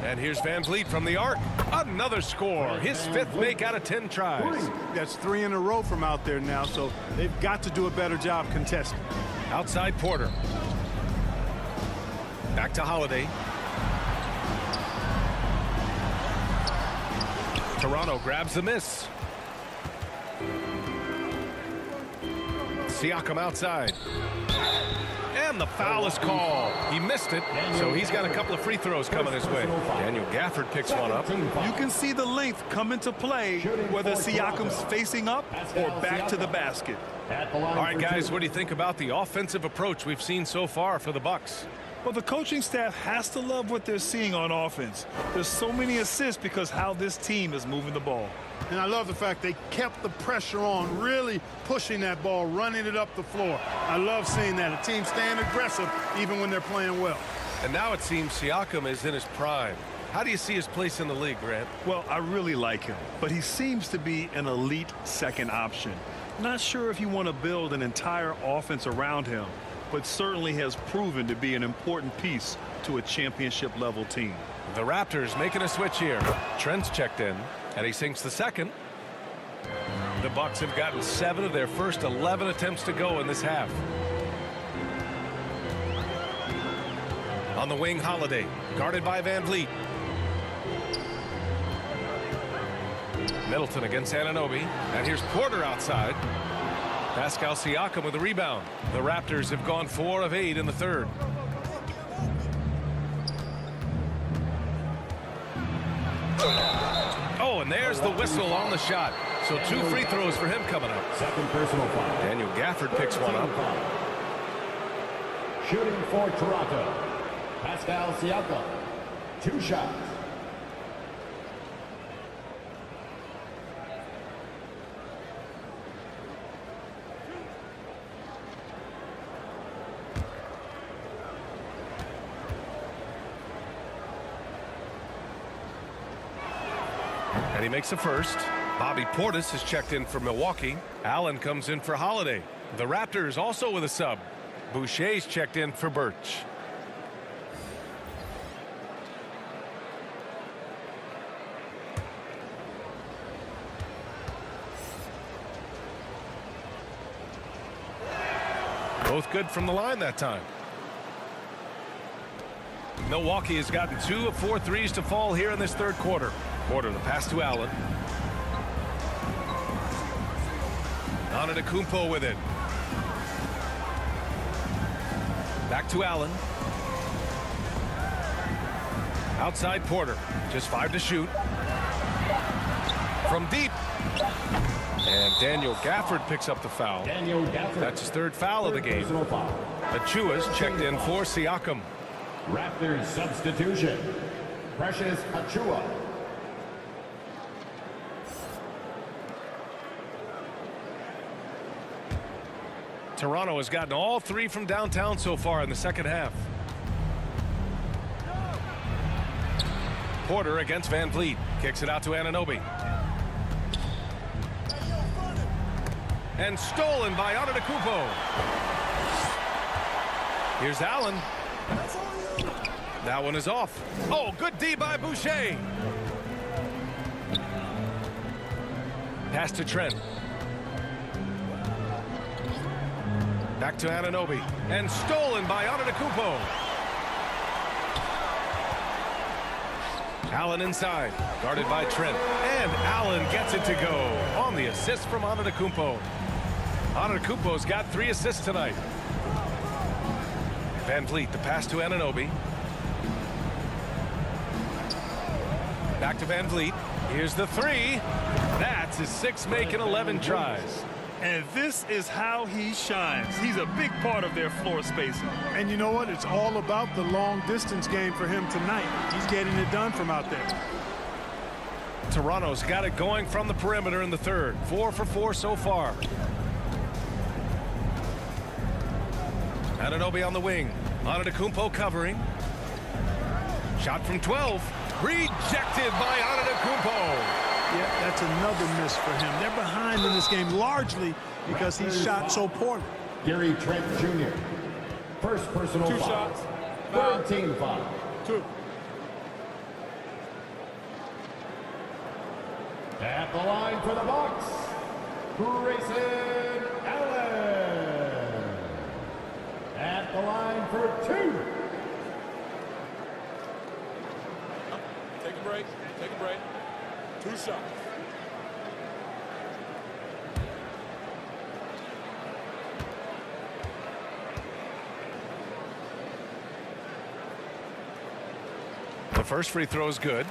And here's Van Vliet from the arc. Another score. His 5th make out of 10 tries. That's 3 in a row from out there now, so they've got to do a better job contesting. Outside Porter. Back to Holiday. Toronto grabs the miss. Siakam outside. And the foul is called. He missed it, so he's got a couple of free throws coming his way. Daniel Gafford picks one up. You can see the length come into play, whether Siakam's facing up or back to the basket. All right, guys, what do you think about the offensive approach we've seen so far for the Bucks? Well, the coaching staff has to love what they're seeing on offense. There's so many assists because how this team is moving the ball. And I love the fact they kept the pressure on, really pushing that ball, running it up the floor. I love seeing that. A team staying aggressive even when they're playing well. And now it seems Siakam is in his prime. How do you see his place in the league, Grant? Well, I really like him, but he seems to be an elite second option. Not sure if you want to build an entire offense around him, but certainly has proven to be an important piece to a championship-level team. The Raptors making a switch here. Trent's checked in, and he sinks the second. The Bucks have gotten 7 of their first 11 attempts to go in this half. On the wing, Holiday, guarded by Van Vliet. Middleton against Anunoby. And here's Porter outside. Pascal Siakam with the rebound. The Raptors have gone 4 of 8 in the third. Oh, and there's the whistle on the shot. So 2 free throws for him coming up. Second personal foul. Daniel Gafford picks one up. Shooting for Toronto, Pascal Siakam. 2 shots. And he makes a first. Bobby Portis has checked in for Milwaukee. Allen comes in for Holiday. The Raptors also with a sub. Boucher's checked in for Birch. Both good from the line that time. Milwaukee has gotten 2 of 4 threes to fall here in this third quarter. Porter, the pass to Allen. Antetokounmpo with it. Back to Allen. Outside Porter. Just 5 to shoot. From deep. And Daniel Gafford picks up the foul. Daniel Gafford. That's his 3rd foul of the game. Achua's checked in for Siakam. Raptors substitution. Precious Achua. Toronto has gotten all 3 from downtown so far in the second half. Porter against Van Vliet. Kicks it out to Anunoby. And stolen by Antetokounmpo. Here's Allen. That one is off. Oh, good D by Boucher. Pass to Trent. Back to Anunoby. And stolen by Antetokounmpo. Allen inside. Guarded by Trent. And Allen gets it to go on the assist from Antetokounmpo. Antetokounmpo's got 3 assists tonight. Van Vliet, the pass to Anunoby. Back to Van Vliet. Here's the 3. That's his 6th make in 11 tries. And this is how he shines. He's a big part of their floor spacing. And you know what? It's all about the long distance game for him tonight. He's getting it done from out there. Toronto's got it going from the perimeter in the third. 4 for 4 so far. Anunoby on the wing. Antetokounmpo covering. Shot from 12. Rejected by Antetokounmpo. Yeah, that's another miss for him. They're behind in this game largely because he shot so poorly. Gary Trent Jr. First personal 2 foul. shots. 3rd team foul. 2. At the line for the Bucks, Grayson Allen. At the line for 2. Take a break. Take a break. 2 shots. The first free throw is good.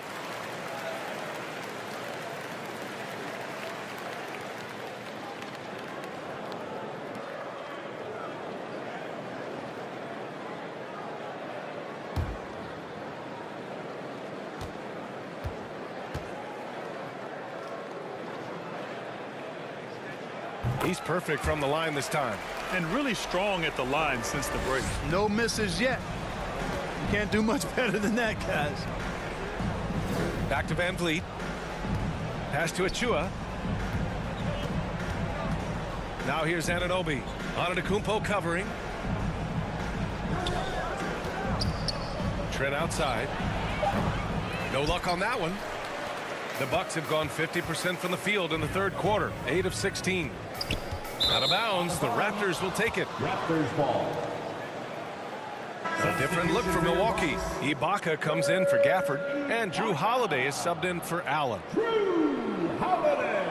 He's perfect from the line this time. And really strong at the line since the break. No misses yet. You can't do much better than that, guys. Back to Van Vliet. Pass to Achua. Now here's Anunoby. Antetokounmpo covering. Trent outside. No luck on that one. The Bucks have gone 50% from the field in the third quarter. 8 of 16. Out of bounds. The Raptors will take it. Raptors ball. A different look for Milwaukee. Ibaka comes in for Gafford. And Drew Holiday is subbed in for Allen. Drew Holiday.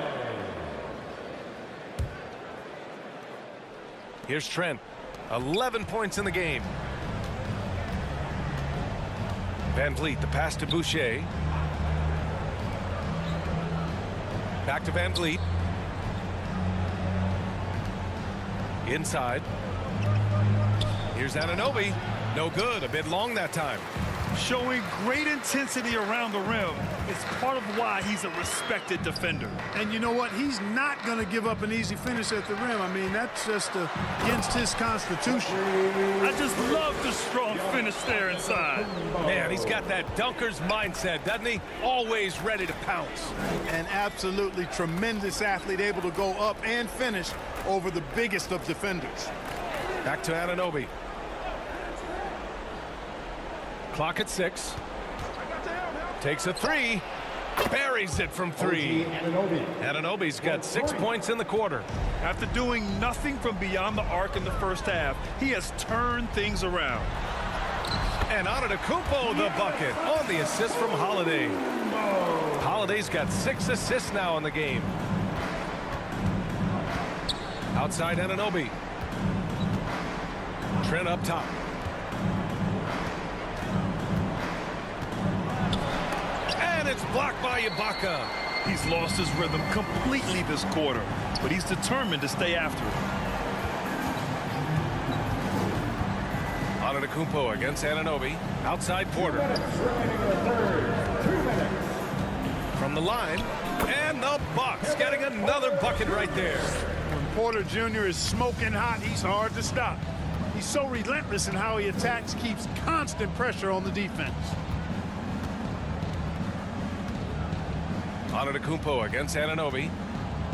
Here's Trent. 11 points in the game. Van Vliet, the pass to Boucher. Back to Van Vliet. Inside. Here's Anunoby. No good. A bit long that time. Showing great intensity around the rim. It's part of why he's a respected defender. And you know what? He's not going to give up an easy finish at the rim. I mean, that's just against his constitution. I just love the strong finish there inside. Man, he's got that dunker's mindset, doesn't he? Always ready to pounce. An absolutely tremendous athlete, able to go up and finish over the biggest of defenders. Back to Anunoby. Clock at 6. Takes a 3. Buries it from 3. Anunoby's got 6 points in the quarter. After doing nothing from beyond the arc in the first half, he has turned things around. And Antetokounmpo the bucket on the assist from Holiday. Holiday's got 6 assists now in the game. Outside Anunoby. Trent up top. And it's blocked by Ibaka. He's lost his rhythm completely this quarter, but he's determined to stay after it. Antetokounmpo against Anunoby. Outside Porter. From the line. And the Bucks getting another bucket right there. When Porter Jr. is smoking hot, he's hard to stop. He's so relentless in how he attacks, keeps constant pressure on the defense. Antetokounmpo against Anunoby.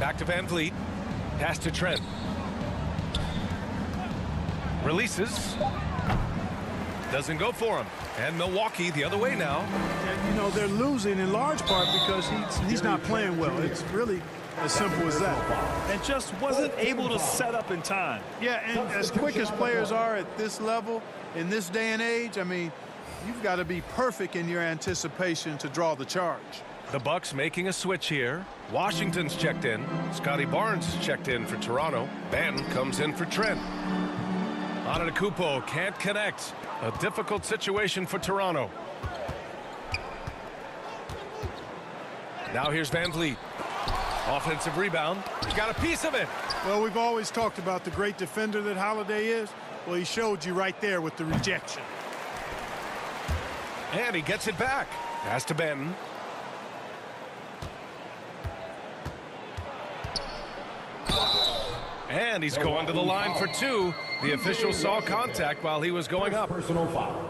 Back to Van Vliet. Pass to Trent. Releases. Doesn't go for him. And Milwaukee the other way now. And, you know, they're losing in large part because he's not playing well. It's really as simple as that. And just wasn't able to set up in time. Yeah, and as quick as players are at this level, in this day and age, I mean, you've got to be perfect in your anticipation to draw the charge. The Bucks making a switch here. Washington's checked in. Scotty Barnes checked in for Toronto. Banton comes in for Trent. Antetokounmpo can't connect. A difficult situation for Toronto. Now here's Van Vliet. Offensive rebound. He's got a piece of it. Well, we've always talked about the great defender that Holiday is. Well, he showed you right there with the rejection. And he gets it back. Pass to Banton. And he's going to the line for 2. The official saw contact while he was going up. Personal foul.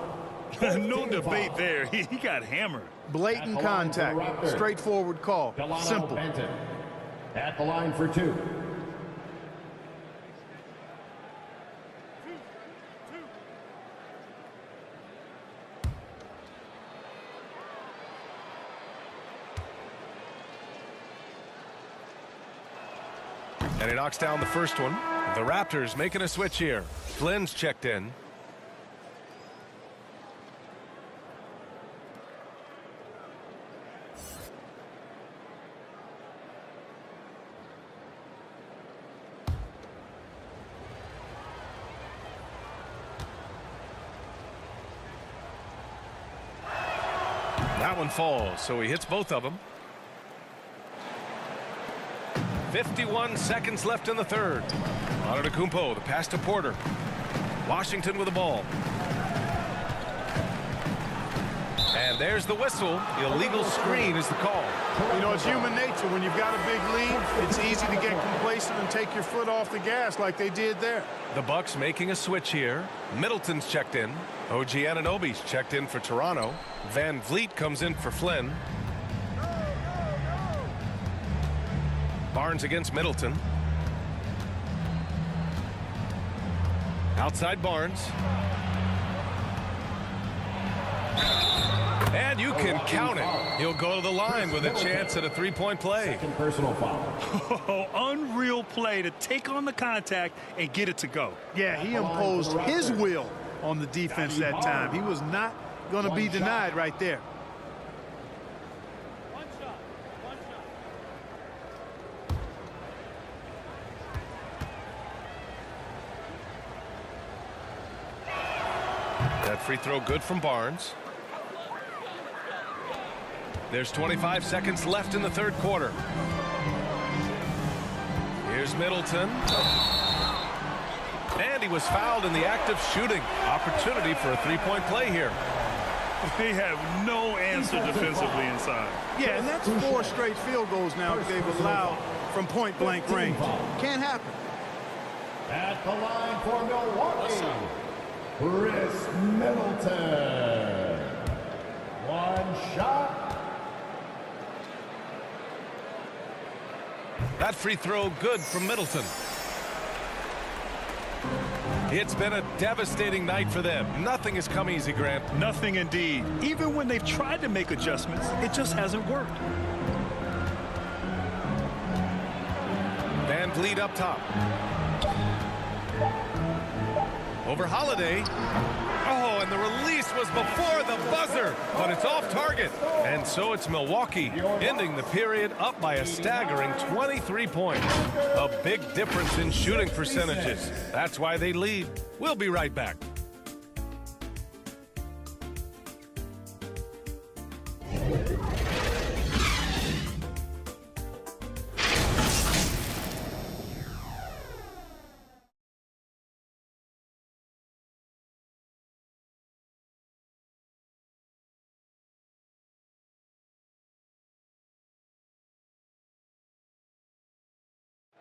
No debate there. He got hammered. Blatant contact. Straightforward call. Simple. Benton at the line for 2. And he knocks down the first one. The Raptors making a switch here. Flynn's checked in. That one falls, so he hits both of them. 51 seconds left in the third. Antetokounmpo, the pass to Porter. Washington with the ball. And there's the whistle. The illegal screen is the call. You know, it's human nature. When you've got a big lead, it's easy to get complacent and take your foot off the gas like they did there. The Bucks making a switch here. Middleton's checked in. OG Anunoby's checked in for Toronto. Van Vliet comes in for Flynn. Barnes against Middleton. Outside Barnes. And you can count it. He'll go to the line with a chance at a three-point play. Second personal foul. Oh, unreal play to take on the contact and get it to go. Yeah, he imposed his will on the defense that time. He was not going to be denied right there. That free throw good from Barnes. There's 25 seconds left in the third quarter. Here's Middleton. And he was fouled in the act of shooting. Opportunity for a three-point play here. They have no answer defensively inside. Yeah, and that's 4 straight field goals now that they've allowed from point-blank range. Can't happen. At the line for Milwaukee, Chris Middleton. One shot. That free throw good from Middleton. It's been a devastating night for them. Nothing has come easy, Grant. Nothing indeed. Even when they've tried to make adjustments, it just hasn't worked. Van Vliet up top. Over Holiday. Oh, and the release was before the buzzer, but it's off target. And so it's Milwaukee ending the period up by a staggering 23 points. A big difference in shooting percentages. That's why they lead. We'll be right back.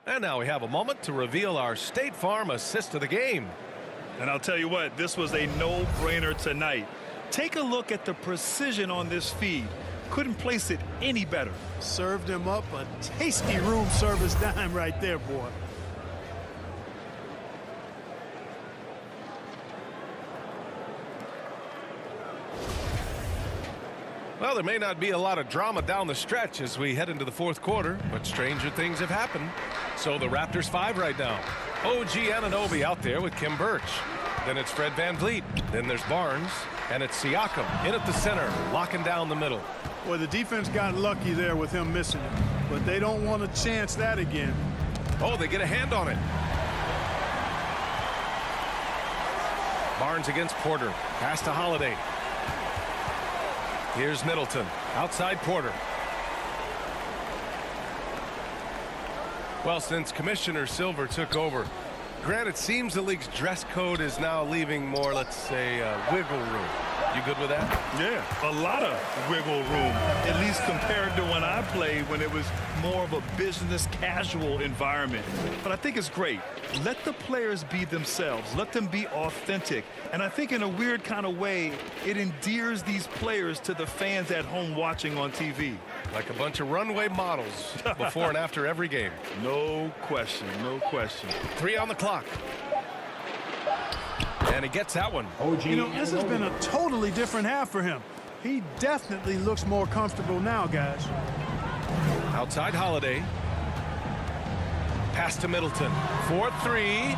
And now we have a moment to reveal our State Farm assist of the game. And I'll tell you what, this was a no-brainer tonight. Take a look at the precision on this feed. Couldn't place it any better. Served him up a tasty room service dime right there, boy. Well, there may not be a lot of drama down the stretch as we head into the fourth quarter, but stranger things have happened. So the Raptors 5 right now. OG Anunoby out there with Kim Birch. Then it's Fred VanVleet. Then there's Barnes. And it's Siakam in at the center, locking down the middle. Well, the defense got lucky there with him missing it, but they don't want to chance that again. Oh, they get a hand on it. Barnes against Porter. Pass to Holiday. Here's Middleton. Outside Porter. Well, since Commissioner Silver took over, Grant, it seems the league's dress code is now leaving more, let's say, wiggle room. You good with that? Yeah, a lot of wiggle room, at least compared to when I played, when it was more of a business casual environment. But I think it's great. Let the players be themselves. Let them be authentic. And I think in a weird kind of way, it endears these players to the fans at home watching on TV. Like a bunch of runway models before and after every game. No question, no question. 3 on the clock. And he gets that one. You know, this has been a totally different half for him. He definitely looks more comfortable now, guys. Outside Holiday. Pass to Middleton. 4-3.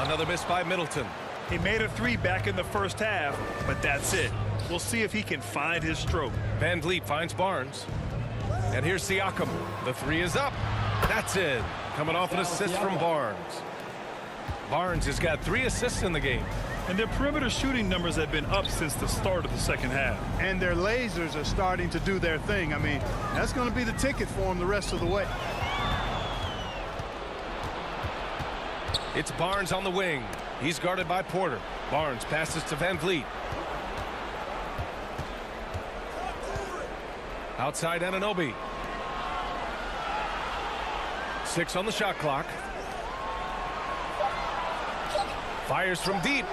Another miss by Middleton. He made a 3 back in the first half, but that's it. We'll see if he can find his stroke. Van Vliet finds Barnes. And here's Siakam. The 3 is up. That's it. Coming off an assist from Barnes. Barnes has got 3 assists in the game. And their perimeter shooting numbers have been up since the start of the second half. And their lasers are starting to do their thing. I mean, that's going to be the ticket for them the rest of the way. It's Barnes on the wing. He's guarded by Porter. Barnes passes to Van Vliet. Outside Anunoby. 6 on the shot clock. Fires from deep.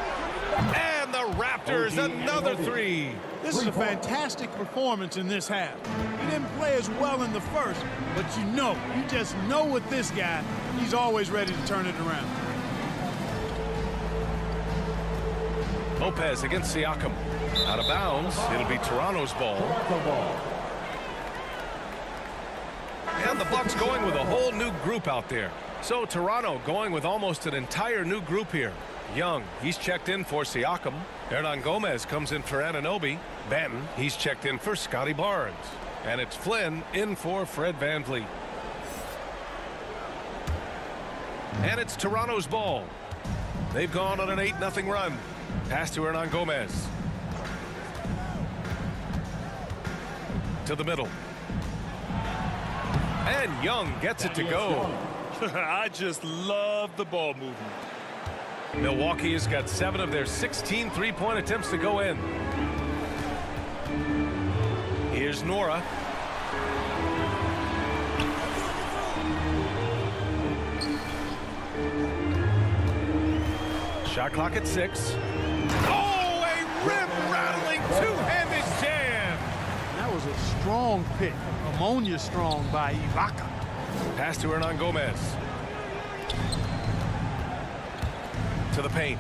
And the Raptors, another 3. This is a fantastic performance in this half. He didn't play as well in the first, but you just know with this guy, he's always ready to turn it around. Lopez against Siakam. Out of bounds. It'll be Toronto's ball. And the Bucks going with a whole new group out there. So Toronto going with almost an entire new group here. Young, he's checked in for Siakam. Hernan Gomez comes in for Anunoby. Banton, he's checked in for Scotty Barnes. And it's Flynn in for Fred VanVleet. And it's Toronto's ball. They've gone on an 8-0 run. Pass to Hernan Gomez. To the middle. And Young gets it to go. I just love the ball movement. Milwaukee has got 7 of their 16 three-point attempts to go in. Here's Nora. Shot clock at 6. Oh, a rim-rattling two-handed jam. That was a strong pick, ammonia strong by Ibaka. Pass to Hernan Gomez. To the paint.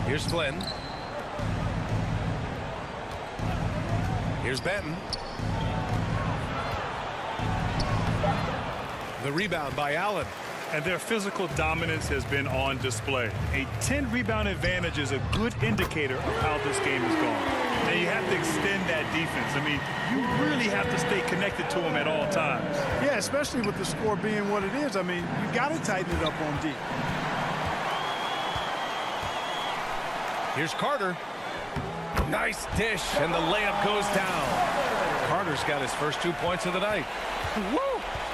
Here's Flynn. Here's Benton. The rebound by Allen. And their physical dominance has been on display. A 10-rebound advantage is a good indicator of how this game is going. And you have to extend that defense. I mean, you really have to stay connected to them at all times. Yeah, especially with the score being what it is. I mean, you got to tighten it up on D. Here's Carter. Nice dish, and the layup goes down. Carter's got his first 2 points of the night. Woo!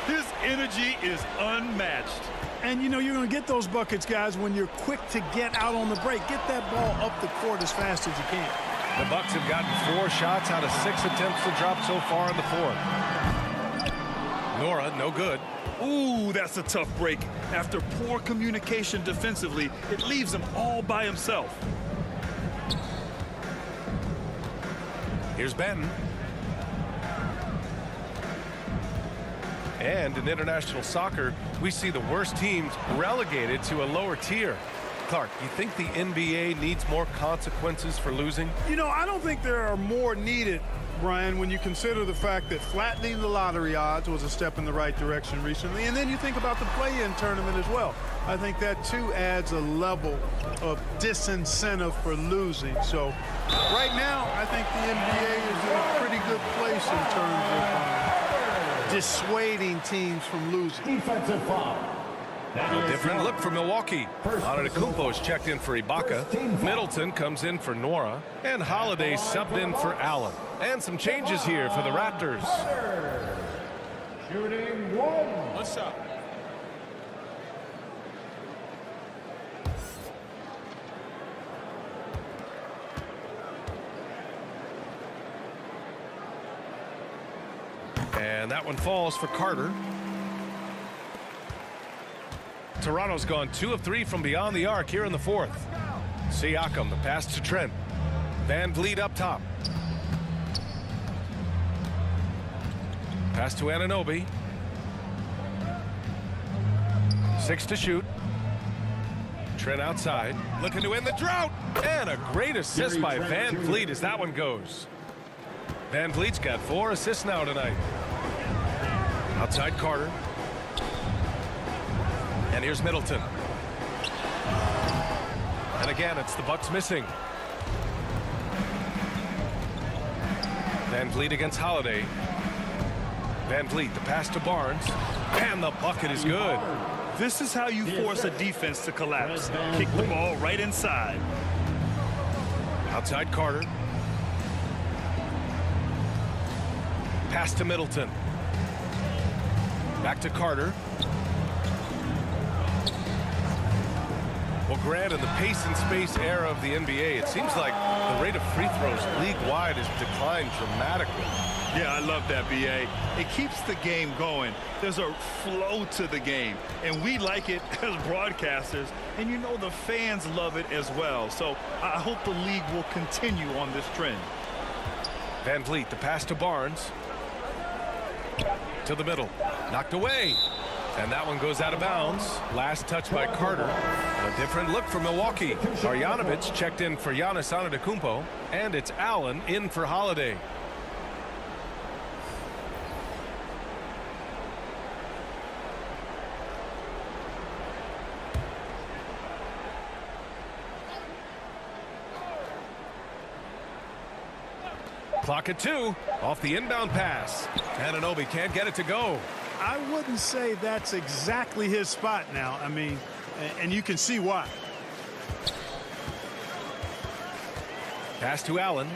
His energy is unmatched. And, you know, you're going to get those buckets, guys, when you're quick to get out on the break. Get that ball up the court as fast as you can. The Bucks have gotten 4 shots out of 6 attempts to drop so far in the fourth. Nora, no good. Ooh, that's a tough break. After poor communication defensively, it leaves him all by himself. Here's Benton. And in international soccer, we see the worst teams relegated to a lower tier. Clark, you think the NBA needs more consequences for losing? You know, I don't think there are more needed, Brian, when you consider the fact that flattening the lottery odds was a step in the right direction recently. And then you think about the play-in tournament as well. I think that, too, adds a level of disincentive for losing. So right now, I think the NBA is in a pretty good place in terms of dissuading teams from losing. Defensive foul. A different look for Milwaukee. Antetokounmpo is checked in for Ibaka. Middleton comes in for Nora. And Holiday subbed in for Allen. And some changes here for the Raptors. Shooting 1. One shot. And that one falls for Carter. Toronto's gone 2 of 3 from beyond the arc here in the fourth. Siakam, the pass to Trent. Van Vliet up top. Pass to Anunoby. 6 to shoot. Trent outside, looking to end the drought. And a great assist by Van Vliet as that one goes. Van Vliet's got 4 assists now tonight. Outside Carter. And here's Middleton. And again, it's the Bucks missing. Van Vliet against Holiday. Van Vliet, the pass to Barnes. And the bucket is good. This is how you force a defense to collapse. Kick the ball right inside. Outside Carter. Pass to Middleton. Back to Carter. Well, Grant, in the pace and space era of the NBA, it seems like the rate of free throws league-wide has declined dramatically. Yeah, I love that, B.A. It keeps the game going. There's a flow to the game, and we like it as broadcasters, and you know the fans love it as well. So I hope the league will continue on this trend. Van Vliet, the pass to Barnes. To the middle. Knocked away. And that one goes out of bounds. Last touch by Carter. A different look for Milwaukee. Arjanovic checked in for Giannis Antetokounmpo. And it's Allen in for Holiday. Clock at 2. Off the inbound pass. Anunoby can't get it to go. I wouldn't say that's exactly his spot now. I mean, and you can see why. Pass to Allen.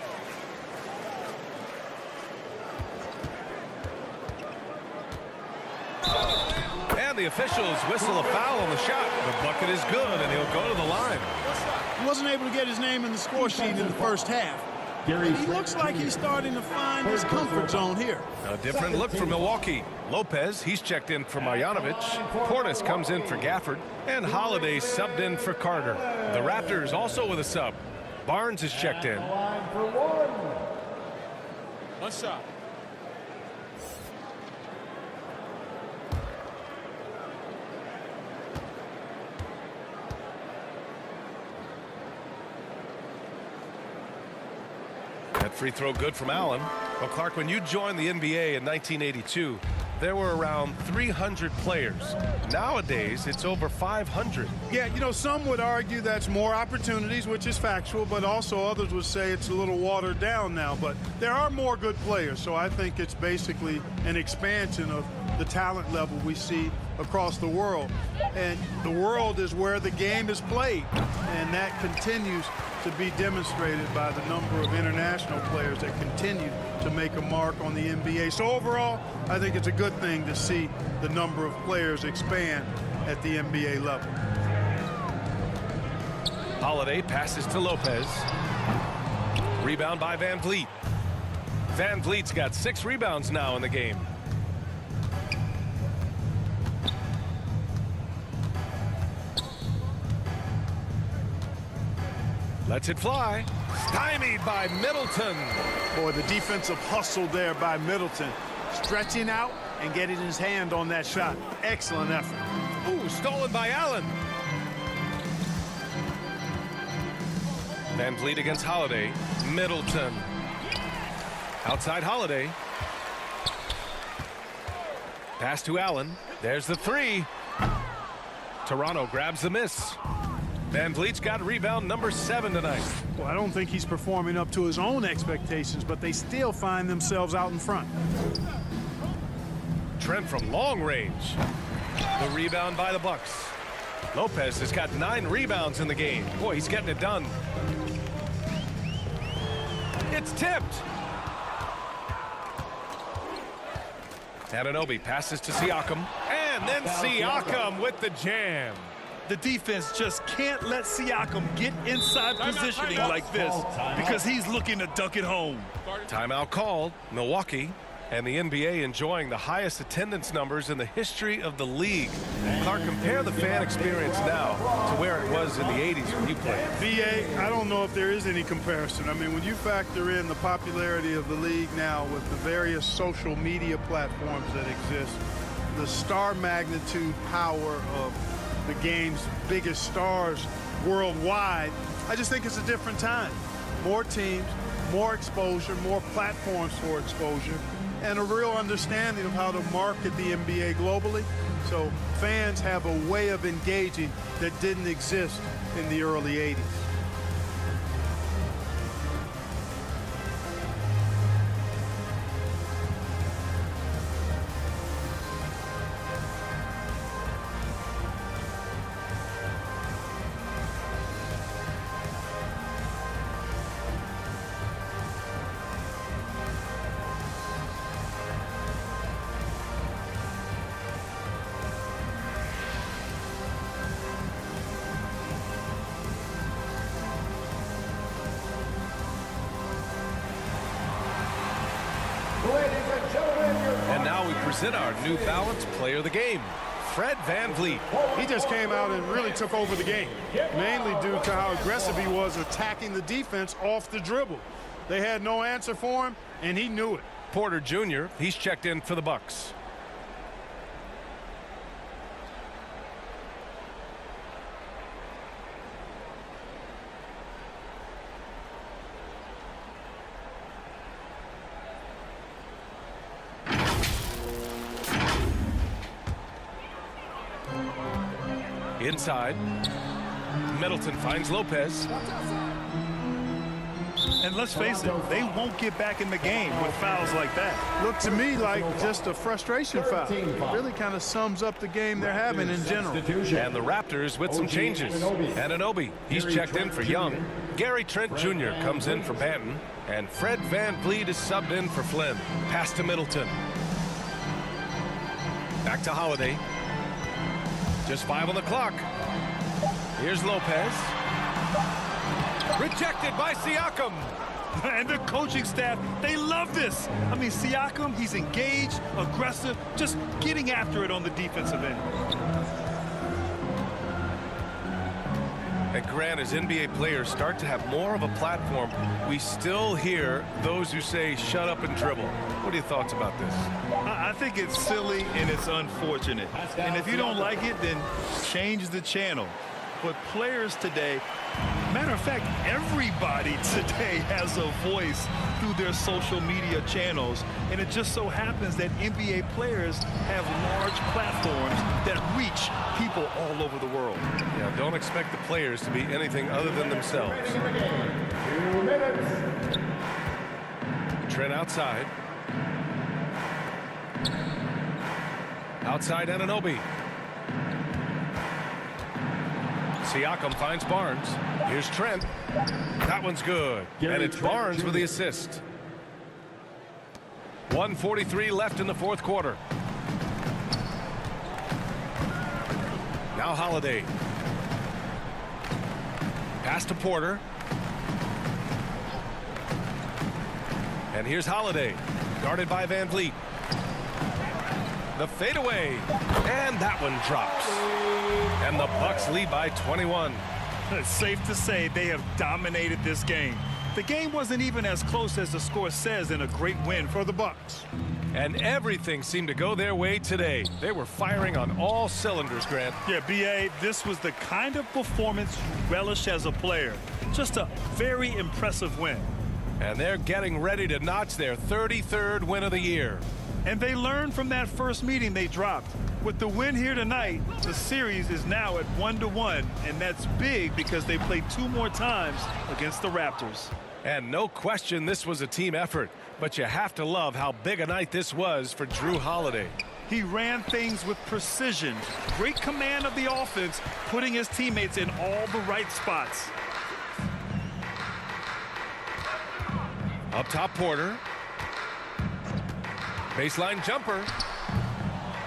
And the officials whistle a foul on the shot. The bucket is good, and he'll go to the line. He wasn't able to get his name in the score sheet in the first half. He looks like he's starting to find his comfort zone here. A different look for Milwaukee. Lopez, he's checked in for Marjanovic. Portis comes in for Gafford. And Holiday subbed in for Carter. The Raptors also with a sub. Barnes is checked in. One shot. That free throw good from Allen. Well, Clark, when you joined the NBA in 1982, there were around 300 players. Nowadays, it's over 500. Yeah, you know, some would argue that's more opportunities, which is factual, but also others would say it's a little watered down now. But there are more good players, so I think it's basically an expansion of the talent level we see across the world. And the world is where the game is played, and that continues to be demonstrated by the number of international players that continue to make a mark on the NBA. So overall, I think it's a good thing to see the number of players expand at the NBA level. Holiday passes to Lopez. Rebound by Van Vliet. Van Vliet's got 6 rebounds now in the game. Lets it fly. Stymied by Middleton. Boy, the defensive hustle there by Middleton. Stretching out and getting his hand on that shot. Excellent effort. Ooh, stolen by Allen. Van Vliet against Holiday. Middleton. Outside Holiday. Pass to Allen. There's the 3. Toronto grabs the miss. Van Vliet's got rebound number 7 tonight. Well, I don't think he's performing up to his own expectations, but they still find themselves out in front. Trent from long range. The rebound by the Bucks. Lopez has got 9 rebounds in the game. Boy, he's getting it done. It's tipped. Anunoby passes to Siakam. And then Siakam with the jam. The defense just can't let Siakam get inside positioning like this because he's looking to dunk it home. Timeout called. Milwaukee and the NBA enjoying the highest attendance numbers in the history of the league. Clark, compare the fan experience now to where it was in the 80s when you played. BA, I don't know if there is any comparison. I mean, when you factor in the popularity of the league now with the various social media platforms that exist, the star magnitude power of the game's biggest stars worldwide, I just think it's a different time. More teams, more exposure, more platforms for exposure, and a real understanding of how to market the NBA globally. So fans have a way of engaging that didn't exist in the early 80s. And now we present our New Balance Player of the Game, Fred Van Vliet. He just came out and really took over the game, mainly due to how aggressive he was attacking the defense off the dribble. They had no answer for him, and he knew it. Porter Jr., he's checked in for the Bucks. Inside. Middleton finds Lopez. And let's face it, they won't get back in the game with fouls like that. Looked to me like just a frustration foul. It really kind of sums up the game they're having in general. And the Raptors with some changes. Anunoby, he's checked in for Young. Gary Trent Jr. comes in for Banton. And Fred VanVleet is subbed in for Flynn. Pass to Middleton. Back to Holiday. Just 5 on the clock. Here's Lopez. Rejected by Siakam. And the coaching staff, they love this. I mean, Siakam, he's engaged, aggressive, just getting after it on the defensive end. And Grant, as NBA players start to have more of a platform, we still hear those who say, shut up and dribble. What are your thoughts about this? I think it's silly and it's unfortunate. And if you don't like it, then change the channel. But players today, matter of fact, everybody today has a voice through their social media channels. And it just so happens that NBA players have large platforms that reach people all over the world. Yeah, don't expect the players to be anything other than themselves. 2 minutes. Trent outside. Outside Anunoby. Siakam finds Barnes. Here's Trent. That one's good. And it's Barnes with the assist. 1:43 left in the fourth quarter. Now Holiday. Pass to Porter. And here's Holiday. Guarded by VanVleet. The fadeaway. And that one drops. And the Bucks lead by 21. It's safe to say they have dominated this game. The game wasn't even as close as the score says in a great win for the Bucks. And everything seemed to go their way today. They were firing on all cylinders, Grant. Yeah, B.A., this was the kind of performance you relish as a player. Just a very impressive win. And they're getting ready to notch their 33rd win of the year. And they learned from that first meeting they dropped. With the win here tonight, the series is now at 1-1, and that's big because they played 2 more times against the Raptors. And no question this was a team effort, but you have to love how big a night this was for Jrue Holiday. He ran things with precision, great command of the offense, putting his teammates in all the right spots. Up top, Porter. Baseline jumper.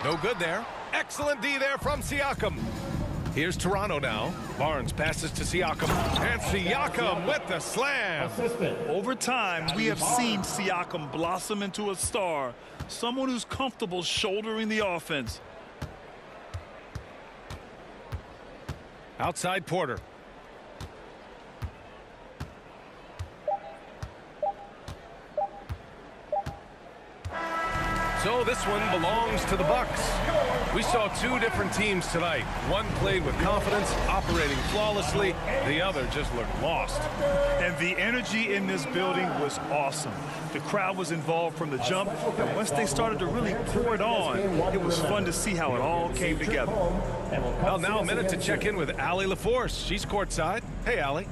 No good there. Excellent D there from Siakam. Here's Toronto now. Barnes passes to Siakam. And Siakam with the slam. Over time, we have seen Siakam blossom into a star. Someone who's comfortable shouldering the offense. Outside Porter. So this one belongs to the Bucks. We saw 2 different teams tonight. One played with confidence, operating flawlessly. The other just looked lost. And the energy in this building was awesome. The crowd was involved from the jump, and once they started to really pour it on, it was fun to see how it all came together. Well, now a minute to check in with Allie LaForce. She's courtside. Hey, Allie.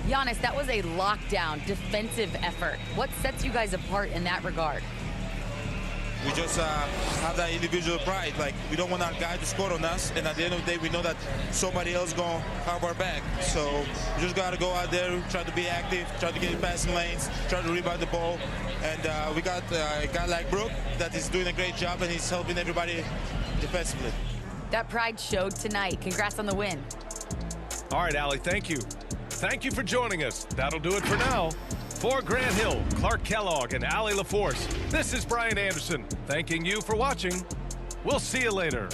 Giannis, that was a lockdown defensive effort. What sets you guys apart in that regard? We just have that individual pride. Like, we don't want our guy to score on us, and at the end of the day, we know that somebody else going to have our back. So we just got to go out there, try to be active, try to get in passing lanes, try to rebound the ball. And we got a guy like Brook that is doing a great job, and he's helping everybody defensively. That pride showed tonight. Congrats on the win. All right, Allie, thank you. Thank you for joining us. That'll do it for now. For Grant Hill, Clark Kellogg, and Allie LaForce, this is Brian Anderson, thanking you for watching. We'll see you later.